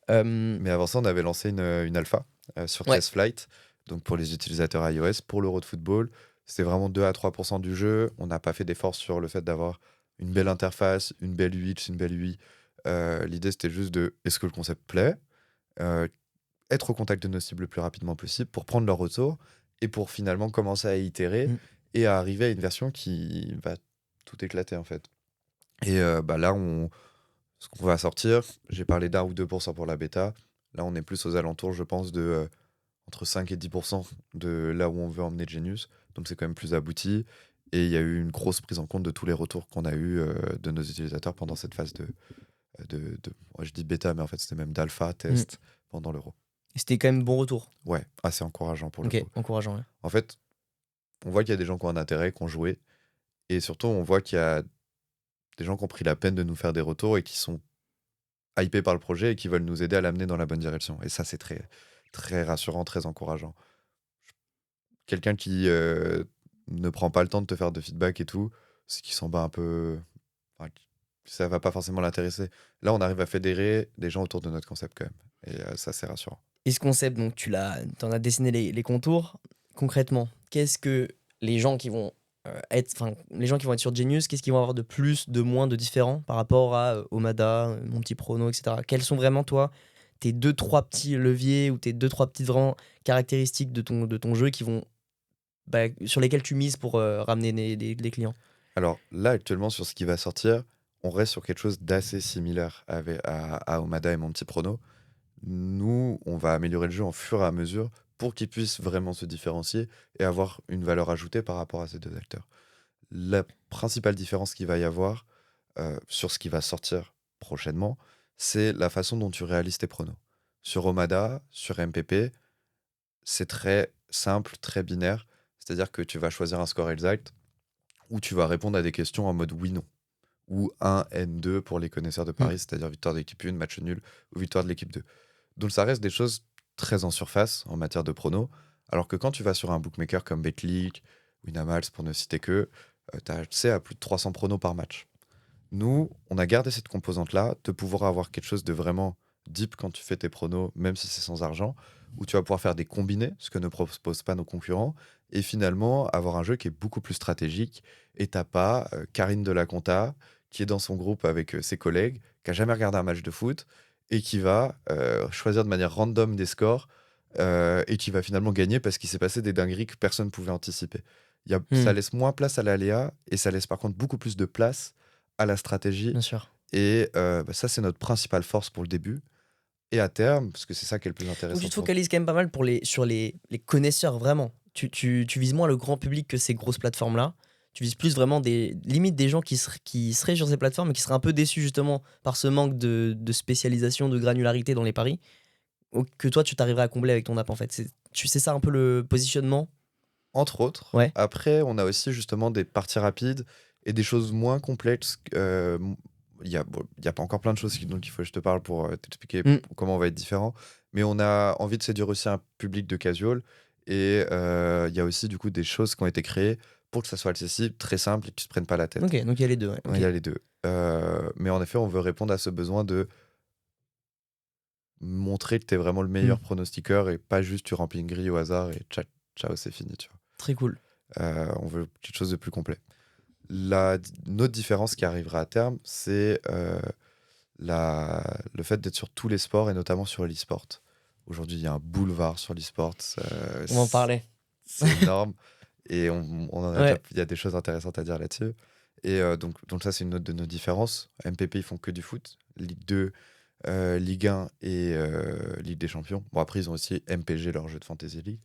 Euh, Mais avant ça, on avait lancé une alpha sur Ouais. Test Flight, donc pour les utilisateurs iOS, pour l'Euro de football. C'était vraiment 2 à 3% du jeu. On n'a pas fait d'effort sur le fait d'avoir une belle interface, une belle UX, une belle UI. L'idée, c'était juste de est-ce que le concept plaît, euh, être au contact de nos cibles le plus rapidement possible pour prendre leur retour et pour finalement commencer à itérer Mm. et à arriver à une version qui va tout éclater en fait. Et là, ce qu'on va sortir, j'ai parlé d'1 ou 2% pour la bêta. Là, on est plus aux alentours, je pense, de entre 5 et 10% de là où on veut emmener Genius. Donc, c'est quand même plus abouti. Et il y a eu une grosse prise en compte de tous les retours qu'on a eu de nos utilisateurs pendant cette phase je dis bêta, mais en fait, c'était même d'alpha, test pendant l'euro. Et c'était quand même bon retour. Ouais, assez encourageant pour le Ok, coup. encourageant. Ouais. En fait, on voit qu'il y a des gens qui ont un intérêt, qui ont joué. Et surtout, on voit qu'il y a des gens qui ont pris la peine de nous faire des retours et qui sont hypés par le projet et qui veulent nous aider à l'amener dans la bonne direction. Et ça, c'est très, très rassurant, très encourageant. Quelqu'un qui ne prend pas le temps de te faire de feedback et tout, c'est qu'il s'en bat un peu. Enfin, ça va pas forcément l'intéresser. Là, on arrive à fédérer des gens autour de notre concept quand même. Et ça, c'est rassurant. Et ce concept, donc t'en as dessiné les contours. Concrètement, qu'est-ce que les gens qui vont les gens qui vont être sur Genius, qu'est-ce qu'ils vont avoir de plus, de moins, de différent par rapport à Omada, Mon Petit Prono, etc. Quels sont vraiment, toi, tes 2-3 petits leviers ou tes 2-3 petites vraiment caractéristiques de ton jeu qui vont, sur lesquels tu mises pour ramener des clients? Alors là, actuellement, sur ce qui va sortir, on reste sur quelque chose d'assez similaire à Omada et Mon Petit Prono. Nous, on va améliorer le jeu en fur et à mesure pour qu'il puisse vraiment se différencier et avoir une valeur ajoutée par rapport à ces deux acteurs. La principale différence qu'il va y avoir sur ce qui va sortir prochainement, c'est la façon dont tu réalises tes pronos. Sur Omada, sur MPP, c'est très simple, très binaire. C'est-à-dire que tu vas choisir un score exact où tu vas répondre à des questions en mode oui-non. Ou 1, N2 pour les connaisseurs de Paris, c'est-à-dire victoire de l'équipe 1, match nul, ou victoire de l'équipe 2. Donc ça reste des choses très en surface en matière de pronos, alors que quand tu vas sur un bookmaker comme Betclic, Winamals, pour ne citer que, tu as accès à plus de 300 pronos par match. Nous, on a gardé cette composante-là, de pouvoir avoir quelque chose de vraiment deep quand tu fais tes pronos, même si c'est sans argent, où tu vas pouvoir faire des combinés, ce que ne proposent pas nos concurrents, et finalement avoir un jeu qui est beaucoup plus stratégique. Et t'as pas Karine de la Conta, qui est dans son groupe avec ses collègues, qui a jamais regardé un match de foot, et qui va choisir de manière random des scores, et qui va finalement gagner parce qu'il s'est passé des dingueries que personne ne pouvait anticiper. Ça laisse moins place à l'aléa, et ça laisse par contre beaucoup plus de place à la stratégie. Bien sûr. Et ça, c'est notre principale force pour le début. Et à terme, parce que c'est ça qui est le plus intéressant. Donc tu te focalises quand même pas mal sur les connaisseurs, vraiment. Tu vises moins le grand public que ces grosses plateformes-là. Tu vises plus vraiment limite des gens qui seraient sur ces plateformes et qui seraient un peu déçus justement par ce manque de spécialisation, de granularité dans les paris, que toi tu t'arriverais à combler avec ton app en fait. Tu sais ça un peu le positionnement? Entre autres. Ouais. Après, on a aussi justement des parties rapides et des choses moins complexes. Il y a pas encore plein de choses dont il faut que je te parle pour t'expliquer comment on va être différent. Mais on a envie de séduire aussi un public de casual. Et il y a aussi du coup des choses qui ont été créées pour que ça soit accessible, très simple et que tu te prennes pas la tête. Ok, donc il y a les deux. Ouais. Il y a les deux. Mais en effet, on veut répondre à ce besoin de montrer que tu es vraiment le meilleur pronostiqueur et pas juste tu remplis une grille au hasard et ciao, ciao c'est fini. Tu vois. Très cool. On veut quelque chose de plus complet. Une autre différence qui arrivera à terme, c'est le fait d'être sur tous les sports et notamment sur l'e-sport. Aujourd'hui, il y a un boulevard sur l'e-sport. On va en parler. C'est énorme. Et Ouais. il y a des choses intéressantes à dire là-dessus. Et donc ça, c'est une autre de nos différences. MPP, ils font que du foot. Ligue 2, Ligue 1 et Ligue des Champions. Bon, après, ils ont aussi MPG, leur jeu de Fantasy League.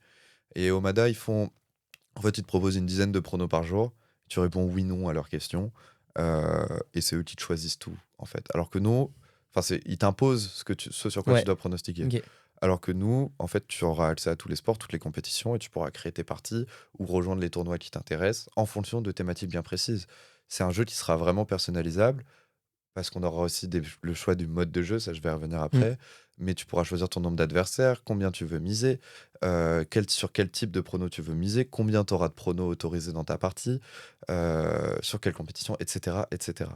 Et Omada, ils te proposent une dizaine de pronos par jour. Tu réponds oui, non à leurs questions. Et c'est eux qui te choisissent tout, en fait. Alors que nous, ils t'imposent ce sur quoi Ouais. tu dois pronostiquer. Ok. Alors que nous, en fait, tu auras accès à tous les sports, toutes les compétitions, et tu pourras créer tes parties ou rejoindre les tournois qui t'intéressent en fonction de thématiques bien précises. C'est un jeu qui sera vraiment personnalisable, parce qu'on aura aussi le choix du mode de jeu, ça je vais y revenir après, mais tu pourras choisir ton nombre d'adversaires, combien tu veux miser, sur quel type de prono tu veux miser, combien tu auras de pronos autorisés dans ta partie, sur quelle compétition, etc., etc.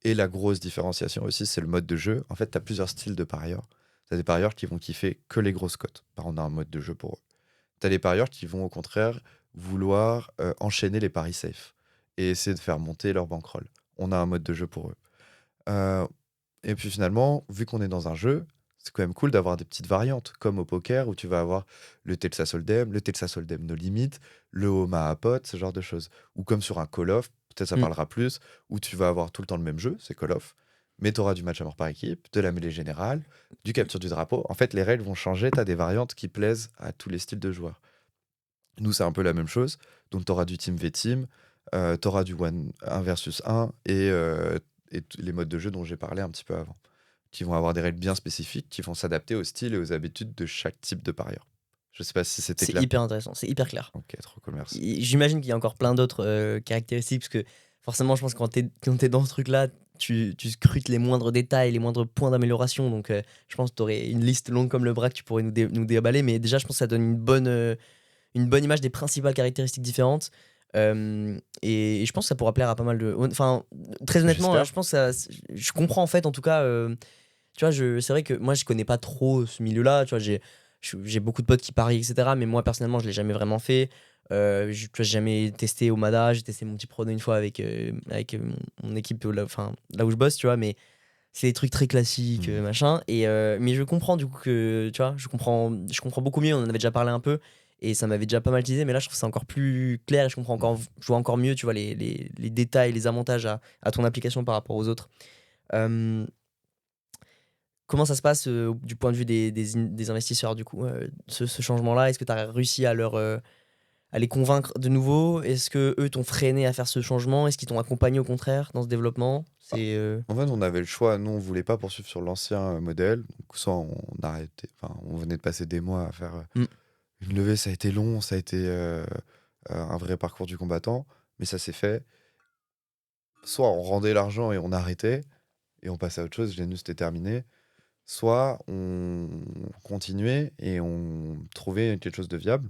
Et la grosse différenciation aussi, c'est le mode de jeu. En fait, tu as plusieurs styles de parieurs. Tu as des parieurs qui vont kiffer que les grosses cotes. On a un mode de jeu pour eux. Tu as des parieurs qui vont au contraire vouloir enchaîner les paris safe et essayer de faire monter leur bankroll. On a un mode de jeu pour eux. Et puis finalement, vu qu'on est dans un jeu, c'est quand même cool d'avoir des petites variantes, comme au poker où tu vas avoir le Texas Hold'em, le Texas Hold'em No Limit, le Omaha Pot, ce genre de choses. Ou comme sur un Call of, peut-être ça parlera plus, où tu vas avoir tout le temps le même jeu, c'est Call of, mais tu auras du match à mort par équipe, de la mêlée générale, du capture du drapeau. En fait, les règles vont changer, tu as des variantes qui plaisent à tous les styles de joueurs. Nous, c'est un peu la même chose. Donc, tu auras du team v team, tu auras du 1 versus 1 et les modes de jeu dont j'ai parlé un petit peu avant, qui vont avoir des règles bien spécifiques, qui vont s'adapter au style et aux habitudes de chaque type de parieur. Je sais pas si c'était C'est clair. hyper intéressant, c'est hyper clair. Ok, trop cool, merci. J'imagine qu'il y a encore plein d'autres caractéristiques, parce que forcément, je pense que quand t'es dans ce truc-là, tu scrutes les moindres détails, les moindres points d'amélioration. Donc, je pense que tu aurais une liste longue comme le bras que tu pourrais nous déballer. Mais déjà, je pense que ça donne une bonne image des principales caractéristiques différentes. Et je pense que ça pourra plaire à pas mal de. Enfin, très honnêtement, J'espère. je pense que je comprends en fait, en tout cas. Tu vois, c'est vrai que moi, je connais pas trop ce milieu-là. Tu vois, j'ai beaucoup de potes qui parient, etc. Mais moi, personnellement, je l'ai jamais vraiment fait. Tu vois, j'ai jamais testé Omada. J'ai testé mon petit prono une fois avec mon équipe là où je bosse, tu vois. Mais c'est des trucs très classiques, machin. Mais je comprends du coup que, tu vois, je comprends beaucoup mieux. On en avait déjà parlé un peu. Et ça m'avait déjà pas mal utilisé, mais là je trouve ça encore plus clair et je vois encore mieux, tu vois, les détails, les avantages à ton application par rapport aux autres. Euh, Comment ça se passe du point de vue des investisseurs, du coup, ce changement-là? Est-ce que tu as réussi à les convaincre de nouveau? Est-ce que eux t'ont freiné à faire ce changement? Est-ce qu'ils t'ont accompagné au contraire dans ce développement? En fait, on avait le choix. Nous, on voulait pas poursuivre sur l'ancien modèle. Donc, soit on arrêtait. Enfin, on venait de passer des mois à faire une levée. Ça a été long. Ça a été un vrai parcours du combattant. Mais ça s'est fait. Soit on rendait l'argent et on arrêtait. Et on passait à autre chose. Genius, c'était terminé. Soit on continuait et on trouvait quelque chose de viable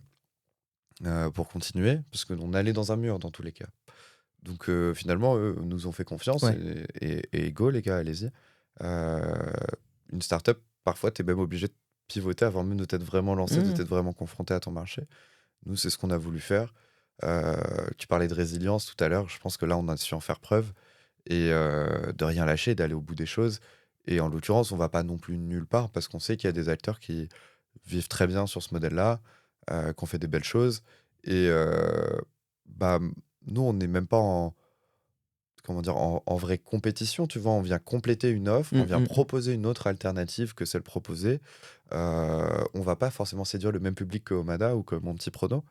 pour continuer. Parce qu'on allait dans un mur dans tous les cas. Donc finalement, eux nous ont fait confiance Ouais. et go les gars, allez-y. Une startup, parfois, tu es même obligé de pivoter avant même de t'être vraiment lancé, de t'être vraiment confronté à ton marché. Nous, c'est ce qu'on a voulu faire. Tu parlais de résilience tout à l'heure, je pense que là, on a su en faire preuve et de rien lâcher, d'aller au bout des choses. Et en l'occurrence, on va pas non plus nulle part parce qu'on sait qu'il y a des acteurs qui vivent très bien sur ce modèle-là, qui ont fait des belles choses. Et bah, nous, on n'est même pas comment dire, en vraie compétition, tu vois. On vient compléter une offre, on vient proposer une autre alternative que celle proposée. On va pas forcément séduire le même public que Omada ou que mon petit prono.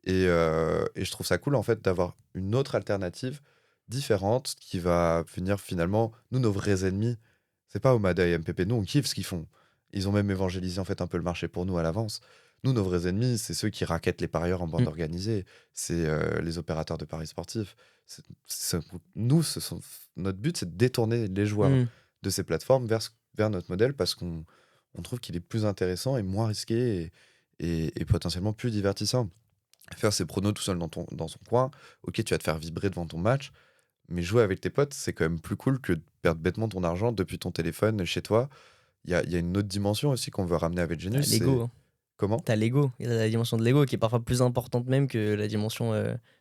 Et je trouve ça cool, en fait, d'avoir une autre alternative différente qui va venir finalement. Nous, nos vrais ennemis, c'est pas Omada et MPP. Nous, on kiffe ce qu'ils font. Ils ont même évangélisé en fait un peu le marché pour nous à l'avance. Nous, nos vrais ennemis, c'est ceux qui rackettent les parieurs en bande organisée. C'est les opérateurs de paris sportifs. Nous, notre but, c'est de détourner les joueurs de ces plateformes vers notre modèle parce qu'on trouve qu'il est plus intéressant et moins risqué et potentiellement plus divertissant. Faire ses pronos tout seul dans son coin, ok, tu vas te faire vibrer devant ton match, mais jouer avec tes potes, c'est quand même plus cool que de perdre bêtement ton argent depuis ton téléphone chez toi. Il y a une autre dimension aussi qu'on veut ramener avec Genius, L'ego, c'est hein. comment? T'as l'ego, il y a la dimension de l'ego qui est parfois plus importante même que la dimension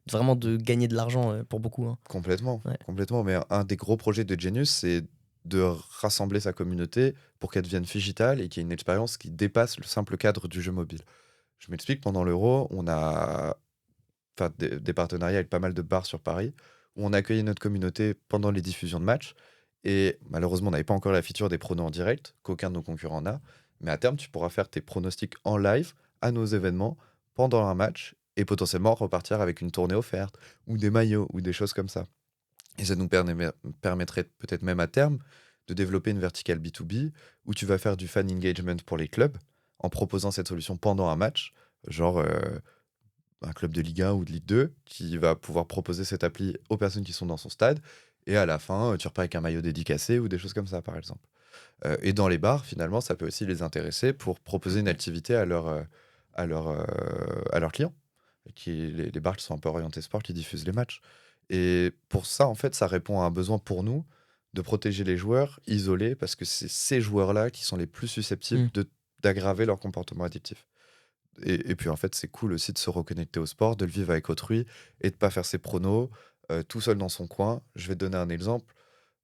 vraiment de gagner de l'argent pour beaucoup, hein. Complètement, Ouais. complètement. Mais un des gros projets de Genius, c'est de rassembler sa communauté pour qu'elle devienne digitale et qu'il y ait une expérience qui dépasse le simple cadre du jeu mobile. Je m'explique, pendant l'Euro, on a des partenariats avec pas mal de bars sur Paris, où on a accueilli notre communauté pendant les diffusions de matchs. Et malheureusement, on n'avait pas encore la feature des pronos en direct, qu'aucun de nos concurrents n'a. Mais à terme, tu pourras faire tes pronostics en live à nos événements pendant un match et potentiellement repartir avec une tournée offerte ou des maillots ou des choses comme ça. Et ça nous permettrait peut-être même à terme de développer une verticale B2B où tu vas faire du fan engagement pour les clubs en proposant cette solution pendant un match, genre un club de Ligue 1 ou de Ligue 2 qui va pouvoir proposer cette appli aux personnes qui sont dans son stade. Et à la fin, tu repars avec un maillot dédicacé ou des choses comme ça, par exemple. Et dans les bars, finalement, ça peut aussi les intéresser pour proposer une activité à leurs clients. Les bars qui sont un peu orientés sport, qui diffusent les matchs. Et pour ça, en fait, ça répond à un besoin pour nous de protéger les joueurs isolés parce que c'est ces joueurs-là qui sont les plus susceptibles d'aggraver leur comportement addictif. Et puis en fait, c'est cool aussi de se reconnecter au sport, de le vivre avec autrui et de pas faire ses pronos tout seul dans son coin. Je vais te donner un exemple.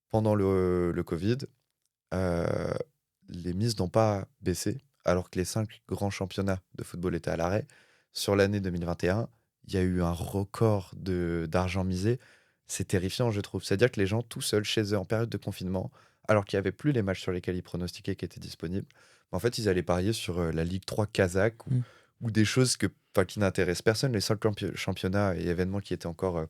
Pendant le Covid, euh, les mises n'ont pas baissé alors que les 5 grands championnats de football étaient à l'arrêt. Sur l'année 2021, il y a eu un record d'argent misé. C'est terrifiant, je trouve. C'est-à-dire que les gens, tout seuls, chez eux, en période de confinement, alors qu'il n'y avait plus les matchs sur lesquels ils pronostiquaient qui étaient disponibles, en fait, ils allaient parier sur la Ligue 3 kazakh ou des choses qui n'intéressent personne. Les seuls championnats et événements qui étaient encore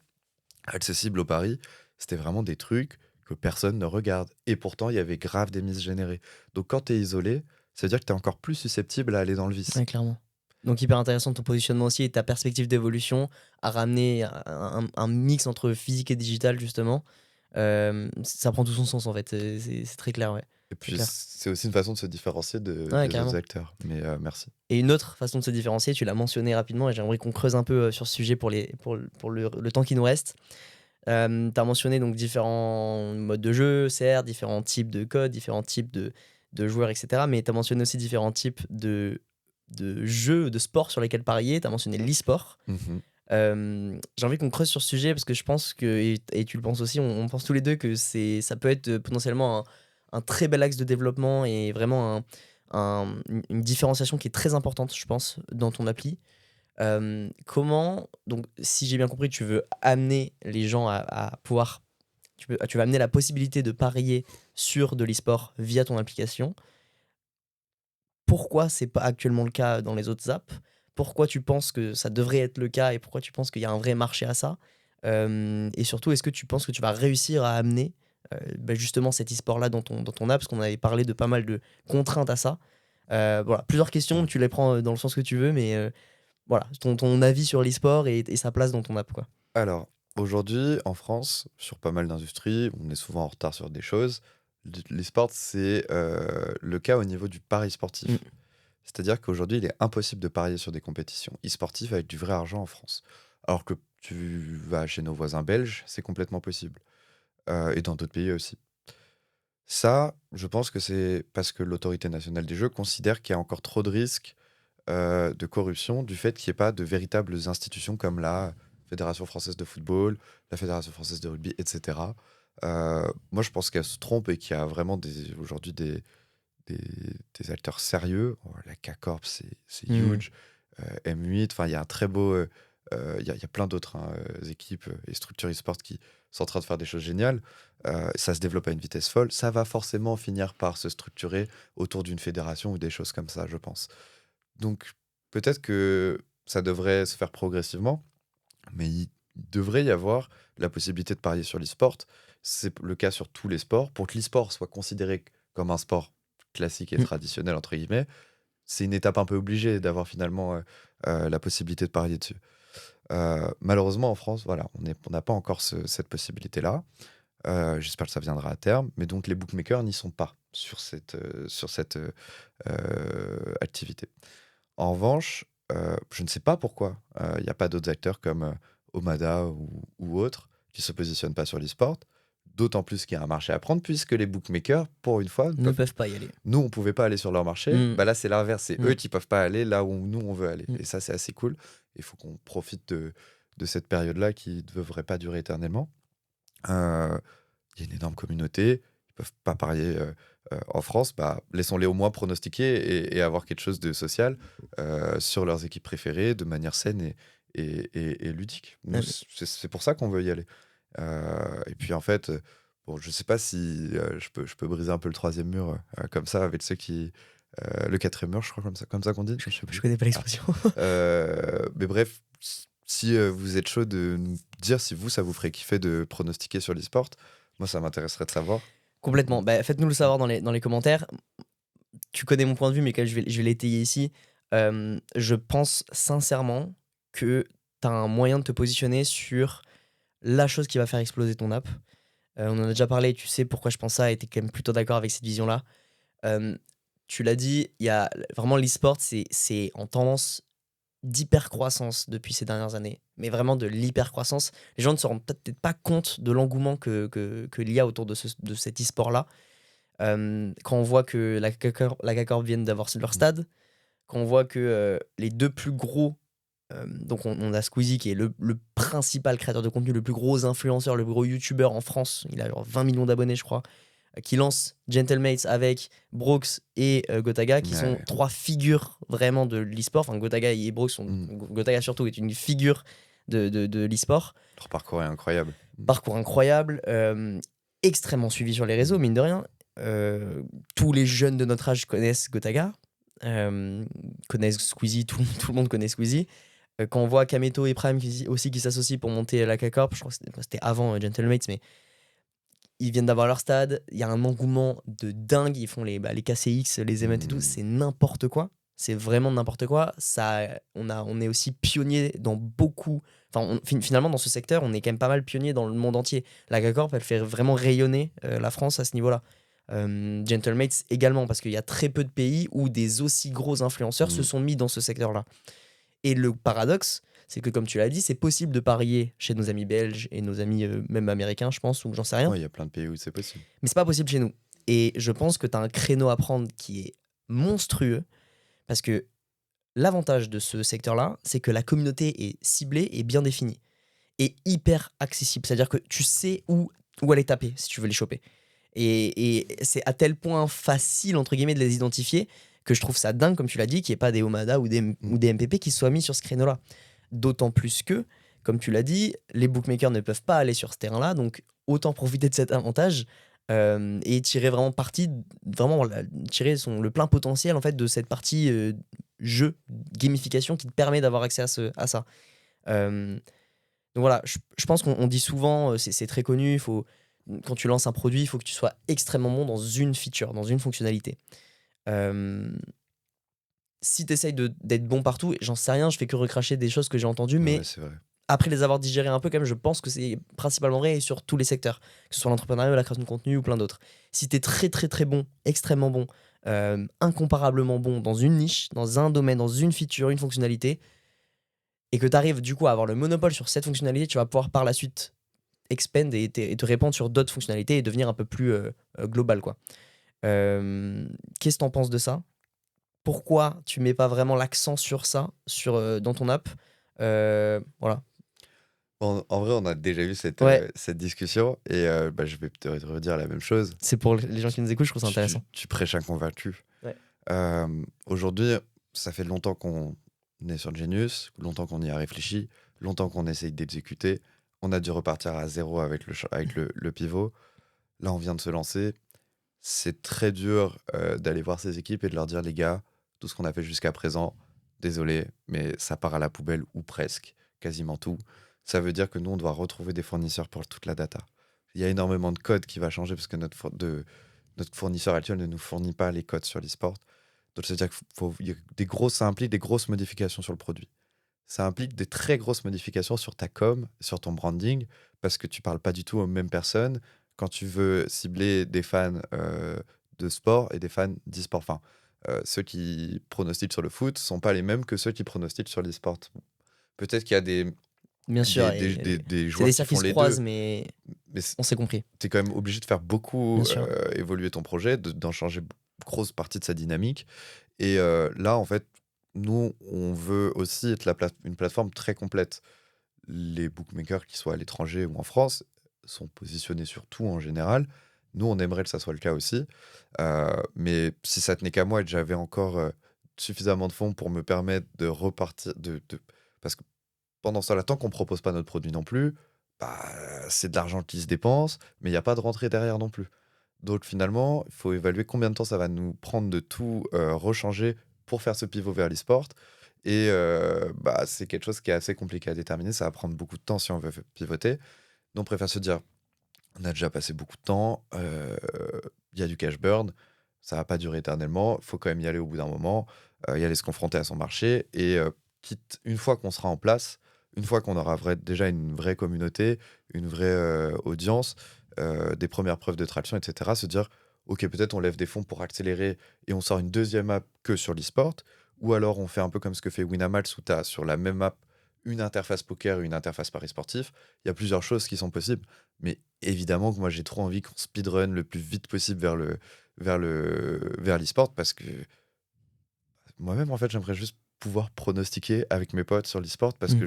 accessibles au Paris, c'était vraiment des trucs que personne ne regarde. Et pourtant, il y avait grave des mises générées. Donc quand tu es isolé, ça veut dire que tu es encore plus susceptible à aller dans le vice. Ouais, clairement. Donc hyper intéressant ton positionnement aussi et ta perspective d'évolution à ramener un mix entre physique et digital justement. Ça prend tout son sens en fait, c'est très clair, ouais. Et C'est puis, clair. c'est aussi une façon de se différencier Ouais, des carrément. autres acteurs. Mais merci. Et une autre façon de se différencier, tu l'as mentionné rapidement et j'aimerais qu'on creuse un peu sur ce sujet pour le temps qui nous reste. Tu as mentionné donc différents modes de jeu, certes, différents types de codes, différents types de joueurs, etc. Mais tu as mentionné aussi différents types de jeux, de sports sur lesquels parier. Tu as mentionné l'e-sport. Mhm. J'ai envie qu'on creuse sur ce sujet parce que je pense que, et tu le penses aussi, on pense tous les deux que ça peut être potentiellement un très bel axe de développement et vraiment une différenciation qui est très importante, je pense, dans ton appli. Comment, donc si j'ai bien compris, tu veux amener les gens à pouvoir, tu vas amener la possibilité de parier sur de l'e-sport via ton application. Pourquoi c'est pas actuellement le cas dans les autres apps? Pourquoi tu penses que ça devrait être le cas et pourquoi tu penses qu'il y a un vrai marché à ça? Et surtout, est-ce que tu penses que tu vas réussir à amener justement cet e-sport-là dans ton app? Parce qu'on avait parlé de pas mal de contraintes à ça. Voilà, plusieurs questions, tu les prends dans le sens que tu veux, mais voilà, ton avis sur l'e-sport et sa place dans ton app, quoi. Alors, aujourd'hui, en France, sur pas mal d'industries, on est souvent en retard sur des choses. L'e-sport, c'est le cas au niveau du pari sportif. Mm. C'est-à-dire qu'aujourd'hui, il est impossible de parier sur des compétitions e-sportives avec du vrai argent en France. Alors que tu vas chez nos voisins belges, c'est complètement possible. Et dans d'autres pays aussi. Ça, je pense que c'est parce que l'autorité nationale des jeux considère qu'il y a encore trop de risques de corruption du fait qu'il n'y ait pas de véritables institutions comme la Fédération française de football, la Fédération française de rugby, etc. Moi, je pense qu'elle se trompe et qu'il y a vraiment aujourd'hui des, acteurs sérieux. Oh, la K-Corp, c'est huge. M8, enfin, il y a un très beau. Il y a plein d'autres équipes et structures e-sport qui sont en train de faire des choses géniales. Ça se développe à une vitesse folle. Ça va forcément finir par se structurer autour d'une fédération ou des choses comme ça, je pense. Donc, peut-être que ça devrait se faire progressivement, mais il devrait y avoir la possibilité de parier sur l'e-sport. C'est le cas sur tous les sports. Pour que l'e-sport soit considéré comme un sport classique et traditionnel, entre guillemets, c'est une étape un peu obligée d'avoir finalement la possibilité de parier dessus. Malheureusement, en France, voilà, on n'a pas encore cette possibilité-là. J'espère que ça viendra à terme. Mais donc, les bookmakers n'y sont pas sur cette activité. En revanche, je ne sais pas pourquoi il n'y a pas d'autres acteurs comme Omada ou autres qui se positionnent pas sur l'e-sport. D'autant plus qu'il y a un marché à prendre, puisque les bookmakers, pour une fois, Ne peuvent pas y aller. nous, on pouvait pas aller sur leur marché. Mm. Bah là, c'est l'inverse. C'est Mm. eux qui peuvent pas aller là où nous, on veut aller. Mm. Et ça, c'est assez cool. Il faut qu'on profite de cette période-là qui ne devrait pas durer éternellement. Il y a une énorme communauté. Ils peuvent pas parier en France. Bah, laissons-les au moins pronostiquer et avoir quelque chose de social sur leurs équipes préférées de manière saine et ludique. Nous, Ouais. c'est pour ça qu'on veut y aller. Et puis en fait, bon, je sais pas si je peux briser un peu le troisième mur comme ça avec ceux qui. Le quatrième mur, je crois, comme ça qu'on dit. Je sais Je plus. connais pas l'expression. Mais bref, si vous êtes chaud de nous dire si ça vous ferait kiffer de pronostiquer sur l'e-sport, moi ça m'intéresserait de savoir. Complètement. Bah, faites-nous le savoir dans les commentaires. Tu connais mon point de vue, mais quand je vais l'étayer ici. Je pense sincèrement que tu as un moyen de te positionner sur la chose qui va faire exploser ton app. On en a déjà parlé, tu sais pourquoi je pense ça, et tu es quand même plutôt d'accord avec cette vision-là. Tu l'as dit, il y a vraiment l'e-sport, c'est en tendance d'hyper-croissance depuis ces dernières années, mais vraiment de l'hyper-croissance. Les gens ne se rendent peut-être pas compte de l'engouement qu'il y a autour de cet e-sport-là. Quand on voit que la K-Corp viennent d'avoir leur stade, quand on voit que les deux plus gros, donc on a Squeezie qui est le principal créateur de contenu, le plus gros influenceur, le plus gros youtubeur en France, il a genre 20 millions d'abonnés je crois, qui lance Gentlemates avec Brooks et Gotaga, qui sont Ouais. trois figures vraiment de l'e-sport. Enfin, Gotaga et Brooks sont. Gotaga surtout est une figure de l'e-sport. Leur parcours est incroyable. Parcours incroyable, extrêmement suivi sur les réseaux, mine de rien. Tous les jeunes de notre âge connaissent Gotaga, connaissent Squeezie, tout le monde connaît Squeezie. Quand on voit Kameto et Prime qui s'associent pour monter la K-Corp, je crois que c'était avant Gentlemates, mais ils viennent d'avoir leur stade, il y a un engouement de dingue, ils font les KCX, les events et tout, c'est n'importe quoi. C'est vraiment n'importe quoi. On est aussi pionnier dans beaucoup. Enfin, finalement, dans ce secteur, on est quand même pas mal pionnier dans le monde entier. La K-Corp, elle fait vraiment rayonner la France à ce niveau-là. Gentlemates également, parce qu'il y a très peu de pays où des aussi gros influenceurs se sont mis dans ce secteur-là. Et le paradoxe, c'est que comme tu l'as dit, c'est possible de parier chez nos amis belges et nos amis même américains, je pense, ou j'en sais rien. Ouais, il y a plein de pays où c'est possible. Mais c'est pas possible chez nous. Et je pense que tu as un créneau à prendre qui est monstrueux, parce que l'avantage de ce secteur-là, c'est que la communauté est ciblée et bien définie, et hyper accessible. C'est-à-dire que tu sais où aller taper si tu veux les choper. Et c'est à tel point facile, entre guillemets, de les identifier, que je trouve ça dingue, comme tu l'as dit, qu'il n'y ait pas des Omada ou des MPP qui soient mis sur ce créneau-là. D'autant plus que, comme tu l'as dit, les bookmakers ne peuvent pas aller sur ce terrain-là, donc autant profiter de cet avantage et tirer vraiment parti, tirer le plein potentiel en fait de cette partie jeu, gamification qui te permet d'avoir accès à ça. Donc voilà, je pense qu'on dit souvent, c'est très connu, quand tu lances un produit, il faut que tu sois extrêmement bon dans une feature, dans une fonctionnalité. Si tu essayes d'être bon partout, j'en sais rien, je fais que recracher des choses que j'ai entendues, mais Ouais, c'est vrai. après les avoir digérées un peu, quand même, je pense que c'est principalement vrai et sur tous les secteurs, que ce soit l'entrepreneuriat, la création de contenu ou plein d'autres. Si tu es très très très bon, extrêmement bon, incomparablement bon dans une niche, dans un domaine, dans une feature, une fonctionnalité, et que tu arrives du coup à avoir le monopole sur cette fonctionnalité, tu vas pouvoir par la suite expand et te répandre sur d'autres fonctionnalités et devenir un peu plus global, quoi. Qu'est-ce que t'en penses de ça? Pourquoi tu mets pas vraiment l'accent sur ça dans ton app? Voilà. En vrai, on a déjà eu cette discussion et je vais te redire la même chose. C'est pour les gens qui nous écoutent, je trouve ça intéressant. Tu prêches un convaincu. Ouais. Aujourd'hui, ça fait longtemps qu'on est sur Genius, longtemps qu'on y a réfléchi, longtemps qu'on essaye d'exécuter. On a dû repartir à zéro avec le pivot. Là, on vient de se lancer. C'est très dur d'aller voir ces équipes et de leur dire, les gars, tout ce qu'on a fait jusqu'à présent, désolé, mais ça part à la poubelle ou presque, quasiment tout. Ça veut dire que nous, on doit retrouver des fournisseurs pour toute la data. Il y a énormément de code qui va changer parce que notre fournisseur actuel ne nous fournit pas les codes sur l'e-sport. Donc, c'est-à-dire ça implique des grosses modifications sur le produit. Ça implique des très grosses modifications sur ta com, sur ton branding, parce que tu parles pas du tout aux mêmes personnes quand tu veux cibler des fans de sport et des fans d'e-sport. Enfin, ceux qui pronostiquent sur le foot sont pas les mêmes que ceux qui pronostiquent sur l'e-sport. Peut-être qu'il y a Bien sûr, des c'est joueurs des qui circuits font se les croisent, deux, mais mais on s'est compris. tu es quand même obligé de faire beaucoup Bien sûr. évoluer ton projet, d'en changer grosse partie de sa dynamique. Et là, en fait, nous, on veut aussi être une plateforme très complète. Les bookmakers, qui soient à l'étranger ou en France, sont positionnés sur tout en général. Nous, on aimerait que ça soit le cas aussi. Mais si ça tenait qu'à moi et que j'avais encore suffisamment de fonds pour me permettre de repartir, parce que pendant ce temps-là, tant qu'on ne propose pas notre produit non plus, bah, c'est de l'argent qui se dépense, mais il n'y a pas de rentrée derrière non plus. Donc finalement, il faut évaluer combien de temps ça va nous prendre de tout rechanger pour faire ce pivot vers l'e-sport. Et bah, c'est quelque chose qui est assez compliqué à déterminer. Ça va prendre beaucoup de temps si on veut pivoter. Donc on préfère se dire, on a déjà passé beaucoup de temps, il y a du cash burn, ça va pas durer éternellement, il faut quand même y aller au bout d'un moment, y aller se confronter à son marché. Et quitte, une fois qu'on sera en place, une fois qu'on aura déjà une vraie communauté, une vraie audience, des premières preuves de traction, etc., se dire, ok, peut-être on lève des fonds pour accélérer et on sort une deuxième app que sur l'e-sport, ou alors on fait un peu comme ce que fait Winamax, où tu as sur la même app une interface poker et une interface paris sportif. Il y a plusieurs choses qui sont possibles, mais évidemment que moi j'ai trop envie qu'on speedrun le plus vite possible vers l'e-sport, parce que moi-même, en fait, j'aimerais juste pouvoir pronostiquer avec mes potes sur l'e-sport, parce que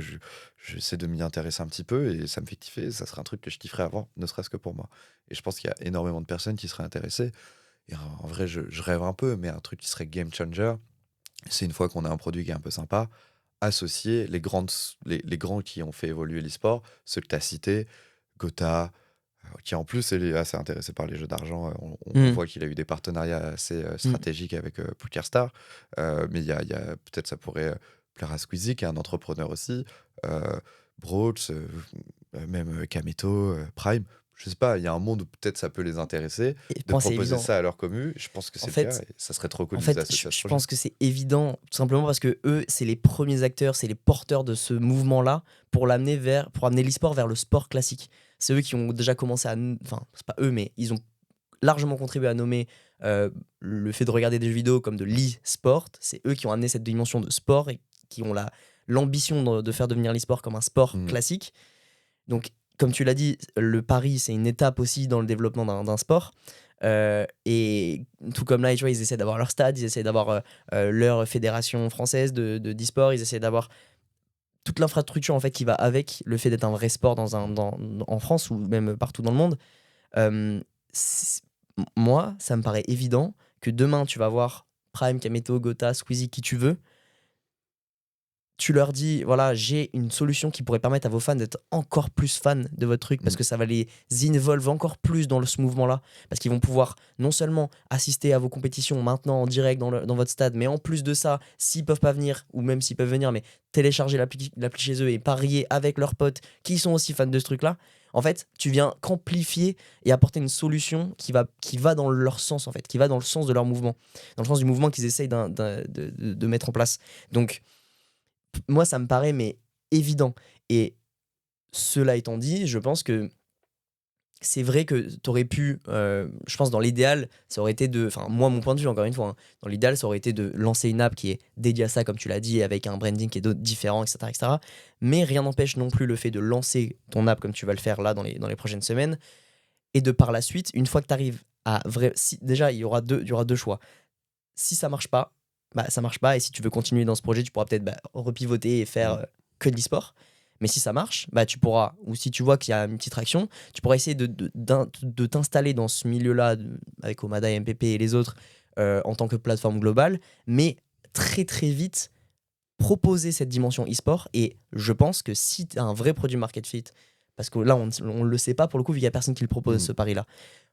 j'essaie de m'y intéresser un petit peu et ça me fait kiffer. Ça serait un truc que je kifferais avoir, ne serait-ce que pour moi. Et je pense qu'il y a énormément de personnes qui seraient intéressées. Et en vrai, je rêve un peu, mais un truc qui serait game changer, c'est une fois qu'on a un produit qui est un peu sympa, associer les grands qui ont fait évoluer l'e-sport, ceux que tu as cités, Gotha, qui en plus est assez intéressé par les jeux d'argent. On Mm. voit qu'il a eu des partenariats assez stratégiques avec PokerStar. Mais peut-être ça pourrait plaire à Squeezie, qui est un entrepreneur aussi. Broach, même Kameto, Prime. Je sais pas, il y a un monde où peut-être ça peut les intéresser Et de moi, c'est proposer évident. ça à leur commu. Je pense que En c'est le cas fait, et ça serait trop cool En de les fait, associer à ce je projet. pense que c'est évident, tout simplement parce que eux, c'est les premiers acteurs, c'est les porteurs de ce mouvement-là pour amener l'e-sport vers le sport classique. C'est eux qui ont déjà commencé enfin, c'est pas eux, mais ils ont largement contribué à nommer le fait de regarder des jeux vidéo comme de l'e-sport. C'est eux qui ont amené cette dimension de sport et qui ont l'ambition de faire devenir l'e-sport comme un sport Mhm. classique. Donc, comme tu l'as dit, le pari, c'est une étape aussi dans le développement d'un sport. Et tout comme là, tu vois, ils essaient d'avoir leur stade, ils essaient d'avoir leur fédération française d'e-sport, ils essaient d'avoir toute l'infrastructure en fait qui va avec le fait d'être un vrai sport en France ou même partout dans le monde. Euh, c'est- Moi, ça me paraît évident que demain, tu vas voir Prime, Kameto, Gotha, Squeezie, qui tu veux. Tu leur dis, voilà, j'ai une solution qui pourrait permettre à vos fans d'être encore plus fans de votre truc, parce Mm. que ça va les involve encore plus dans ce mouvement-là, parce qu'ils vont pouvoir non seulement assister à vos compétitions maintenant en direct dans votre stade, mais en plus de ça, s'ils peuvent pas venir, ou même s'ils peuvent venir, mais télécharger l'appli chez eux et parier avec leurs potes qui sont aussi fans de ce truc-là. En fait, tu viens qu'amplifier et apporter une solution qui va dans leur sens, en fait, qui va dans le sens de leur mouvement, dans le sens du mouvement qu'ils essayent de mettre en place. Donc, moi, ça me paraît mais évident. Et cela étant dit, je pense que c'est vrai que tu aurais pu, je pense dans l'idéal, ça aurait été enfin moi mon point de vue encore une fois, hein, dans l'idéal ça aurait été de lancer une app qui est dédiée à ça comme tu l'as dit, avec un branding qui est différent, etc., etc. Mais rien n'empêche non plus le fait de lancer ton app comme tu vas le faire là dans les prochaines semaines, et de par la suite, une fois que tu arrives à déjà il y aura deux choix. Si ça marche pas, bah ça marche pas, et si tu veux continuer dans ce projet, tu pourras peut-être repivoter et faire Mm. que de l'e-sport. Mais si ça marche, bah tu pourras, ou si tu vois qu'il y a une petite traction, tu pourras essayer de t'installer dans ce milieu-là avec Omada, MPP et les autres en tant que plateforme globale, mais très très vite proposer cette dimension e-sport. Et je pense que si tu as un vrai produit market fit, parce que là on ne le sait pas pour le coup, vu qu'il n'y a personne qui le propose Mm. ce pari-là.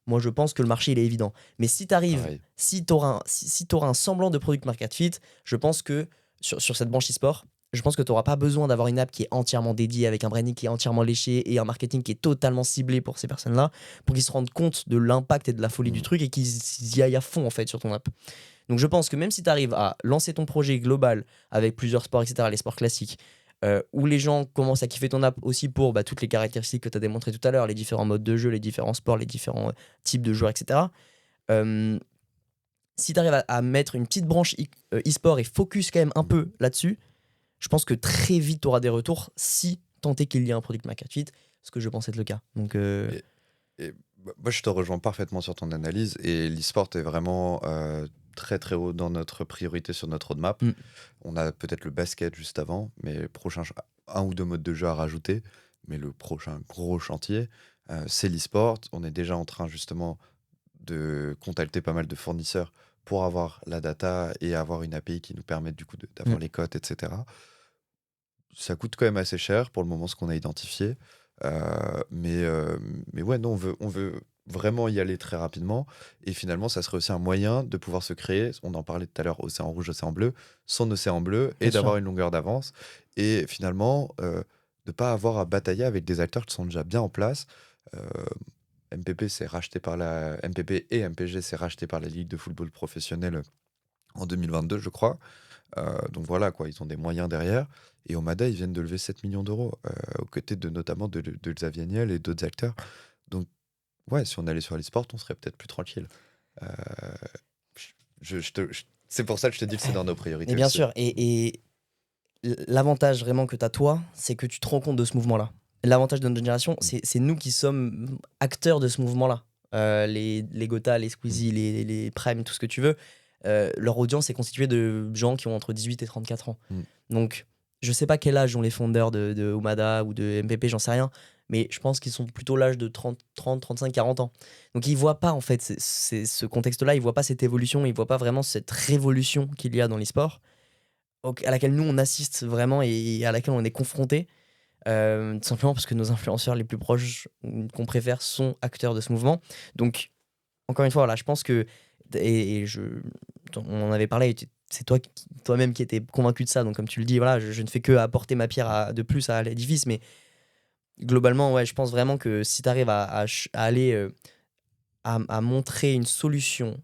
Moi, je pense que le marché, il est évident. Mais si tu arrives, Pareil. si tu auras, un semblant de product market fit, je pense que sur cette branche e-sport, je pense que tu n'auras pas besoin d'avoir une app qui est entièrement dédiée, avec un branding qui est entièrement léché et un marketing qui est totalement ciblé pour ces personnes-là, pour qu'ils se rendent compte de l'impact et de la folie du Mm. truc et qu'ils y aillent à fond en fait sur ton app. Donc je pense que même si tu arrives à lancer ton projet global avec plusieurs sports, etc., les sports classiques, où les gens commencent à kiffer ton app aussi pour toutes les caractéristiques que tu as démontrées tout à l'heure, les différents modes de jeu, les différents sports, les différents types de joueurs, etc. euh, si tu arrives à mettre une petite branche e-sport et focus quand même un peu là-dessus, je pense que très vite tu auras des retours si tant est qu'il y a un product market fit, ce que je pense être le cas. Donc, Et moi, je te rejoins parfaitement sur ton analyse et l'e-sport est vraiment très très haut dans notre priorité sur notre roadmap. Mm. On a peut-être le basket juste avant, mais prochain un ou deux modes de jeu à rajouter. Mais le prochain gros chantier, c'est l'e-sport. On est déjà en train justement de contacter pas mal de fournisseurs pour avoir la data et avoir une API qui nous permette du coup d'avoir les cotes, etc. Ça coûte quand même assez cher pour le moment ce qu'on a identifié. Mais ouais, non, on veut vraiment y aller très rapidement. Et finalement, ça serait aussi un moyen de pouvoir se créer, on en parlait tout à l'heure, océan rouge, océan bleu, son océan bleu, et Bien sûr. d'avoir une longueur d'avance. Et finalement, de ne pas avoir à batailler avec des acteurs qui sont déjà bien en place. Euh, MPP, c'est racheté par la... MPP et MPG, c'est racheté par la Ligue de football professionnel en 2022, je crois. Donc voilà, quoi, ils ont des moyens derrière. Et Omada, ils viennent de lever 7 millions d'euros, aux côtés notamment de Xavier Niel et d'autres acteurs. Donc, ouais, si on allait sur l'e-sport, on serait peut-être plus tranquille. Euh, c'est pour ça que je te dis que c'est dans nos priorités Et bien aussi. sûr, et l'avantage vraiment que tu as toi, c'est que tu te rends compte de ce mouvement-là. L'avantage de notre génération, c'est nous qui sommes acteurs de ce mouvement-là. Les Gotha, les Squeezie, les Prime, tout ce que tu veux, leur audience est constituée de gens qui ont entre 18 et 34 ans. Mm. Donc, je sais pas quel âge ont les fondeurs de Umada ou de MPP, j'en sais rien, mais je pense qu'ils sont plutôt l'âge de 30, 35, 40 ans. Donc, ils voient pas en fait ce contexte-là, ils voient pas cette évolution, ils voient pas vraiment cette révolution qu'il y a dans l'e-sport à laquelle nous on assiste vraiment et à laquelle on est confronté, tout simplement parce que nos influenceurs les plus proches qu'on préfère sont acteurs de ce mouvement. Donc, encore une fois, voilà, je pense que, on en avait parlé, c'est toi-même qui étais convaincu de ça, donc comme tu le dis, voilà, je ne fais que apporter ma pierre de plus à l'édifice, mais globalement, ouais, je pense vraiment que si tu arrives à aller à montrer une solution,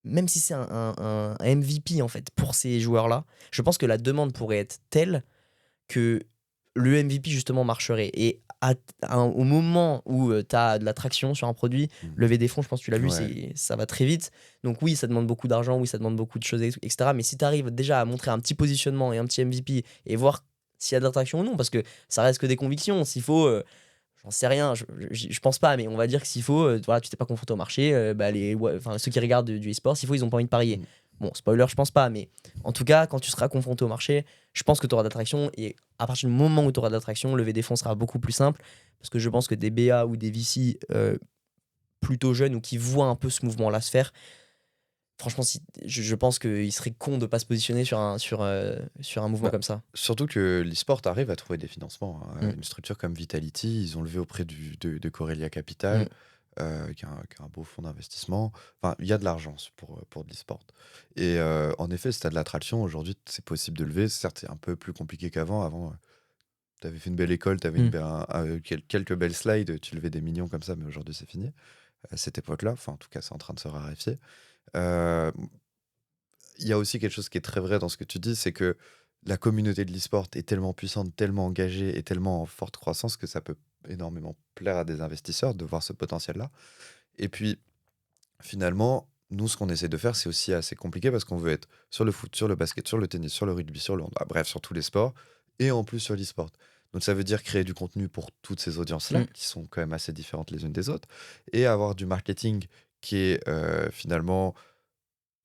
même si c'est un MVP en fait pour ces joueurs-là, je pense que la demande pourrait être telle que le MVP justement marcherait. Et au moment où tu as de la traction sur un produit, lever des fonds, je pense que tu l'as vu, Ouais. ça va très vite. Donc oui, ça demande beaucoup d'argent, oui, ça demande beaucoup de choses, etc. Mais si tu arrives déjà à montrer un petit positionnement et un petit MVP et voir s'il y a de l'attraction ou non, parce que ça reste que des convictions, s'il faut... j'en sais rien, je pense pas, mais on va dire que s'il faut, voilà, tu t'es pas confronté au marché, bah ceux qui regardent du e-sport, s'il faut, ils ont pas envie de parier. Bon, spoiler, je pense pas, mais en tout cas, quand tu seras confronté au marché, je pense que tu auras d'attraction. Et à partir du moment où tu auras d'attraction, lever des fonds sera beaucoup plus simple. Parce que je pense que des BA ou des VC plutôt jeunes ou qui voient un peu ce mouvement-là se faire, franchement, je pense qu'il serait con de pas se positionner sur un mouvement Bah, comme ça. surtout que l'e-sport arrive à trouver des financements, hein. Mm. Une structure comme Vitality, ils ont levé auprès de Corelia Capital, Mm. qui est un beau fonds d'investissement. Enfin, il y a de l'argent pour de l'e-sport. Et en effet, si tu as de l'attraction, aujourd'hui, c'est possible de lever. Certes, c'est un peu plus compliqué qu'avant. Avant, tu avais fait une belle école, tu avais Mm. quelques belles slides, tu levais des millions comme ça, mais aujourd'hui, c'est fini. À cette époque-là, enfin, en tout cas, c'est en train de se raréfier. Euh, Il y a aussi quelque chose qui est très vrai dans ce que tu dis, c'est que la communauté de l'e-sport est tellement puissante, tellement engagée et tellement en forte croissance que ça peut énormément plaire à des investisseurs de voir ce potentiel-là. Et puis, finalement, nous, ce qu'on essaie de faire, c'est aussi assez compliqué parce qu'on veut être sur le foot, sur le basket, sur le tennis, sur le rugby, sur le hand, bref, sur tous les sports, et en plus sur l'e-sport. Donc ça veut dire créer du contenu pour toutes ces audiences-là, Mm. qui sont quand même assez différentes les unes des autres, et avoir du marketing qui est finalement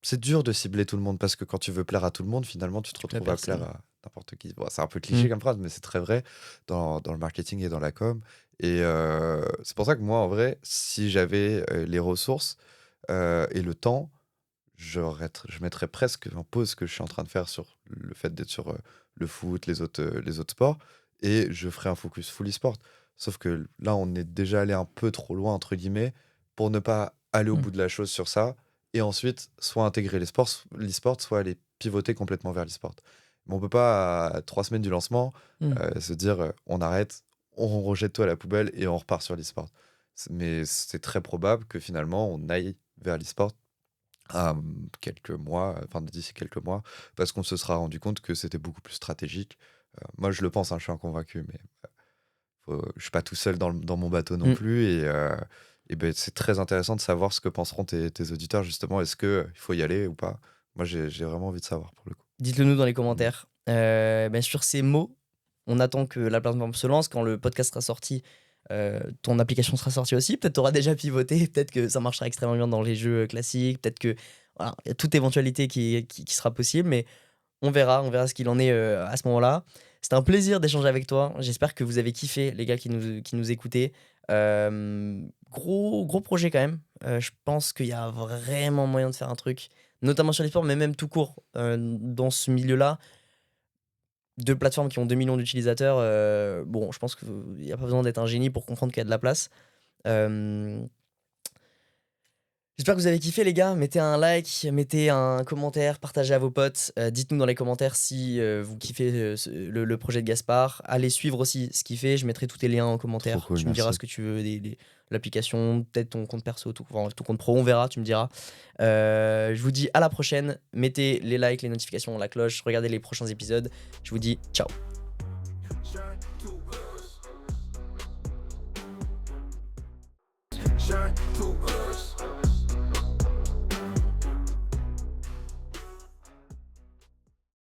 c'est dur de cibler tout le monde parce que quand tu veux plaire à tout le monde, finalement, tu te Tu plais retrouves à plaire personne. à n'importe qui. Bon, c'est un peu cliché Mm. comme phrase, mais c'est très vrai dans le marketing et dans la com. Et c'est pour ça que moi, en vrai, si j'avais les ressources et le temps, je mettrais presque en pause ce que je suis en train de faire sur le fait d'être sur le foot, les autres sports, et je ferais un focus full e-sport. Sauf que là, on est déjà allé un peu trop loin, entre guillemets, pour ne pas aller au Mm. bout de la chose sur ça, et ensuite, soit intégrer l'e-sport, soit aller pivoter complètement vers l'e-sport. Mais on peut pas, à 3 semaines du lancement, Mm. se dire on arrête, on rejette tout à la poubelle et on repart sur l'e-sport. Mais c'est très probable que finalement, on aille vers l'e-sport quelques mois, enfin d'ici quelques mois, parce qu'on se sera rendu compte que c'était beaucoup plus stratégique. Moi, je le pense, hein, je suis un convaincu, mais je suis pas tout seul dans mon bateau non Mm. plus. Et ben, c'est très intéressant de savoir ce que penseront tes auditeurs, justement. Est-ce qu'il faut y aller ou pas? Moi, j'ai vraiment envie de savoir pour le coup. Dites-le nous dans les commentaires. Sur ces mots, on attend que la plateforme se lance. Quand le podcast sera sorti, ton application sera sortie aussi. Peut-être tu auras déjà pivoté, peut-être que ça marchera extrêmement bien dans les jeux classiques, peut-être que voilà, y a toute éventualité qui sera possible, mais on verra ce qu'il en est à ce moment-là. C'était un plaisir d'échanger avec toi. J'espère que vous avez kiffé, les gars qui nous écoutaient. Gros projet quand même. Je pense qu'il y a vraiment moyen de faire un truc, notamment sur les sports, mais même tout court dans ce milieu-là. Deux plateformes qui ont 2 millions d'utilisateurs, bon, je pense qu'il n'y a pas besoin d'être un génie pour comprendre qu'il y a de la place. Euh, J'espère que vous avez kiffé, les gars. Mettez un like, mettez un commentaire, partagez à vos potes. Dites-nous dans les commentaires si vous kiffez le projet de Gaspard. Allez suivre aussi ce qu'il fait. Je mettrai tous tes liens en commentaire. Trop cool, Tu me diras merci. ce que tu veux, l'application, peut-être ton compte perso, ton compte pro. On verra, tu me diras. Je vous dis à la prochaine. Mettez les likes, les notifications, la cloche. Regardez les prochains épisodes. Je vous dis ciao. Shine to us.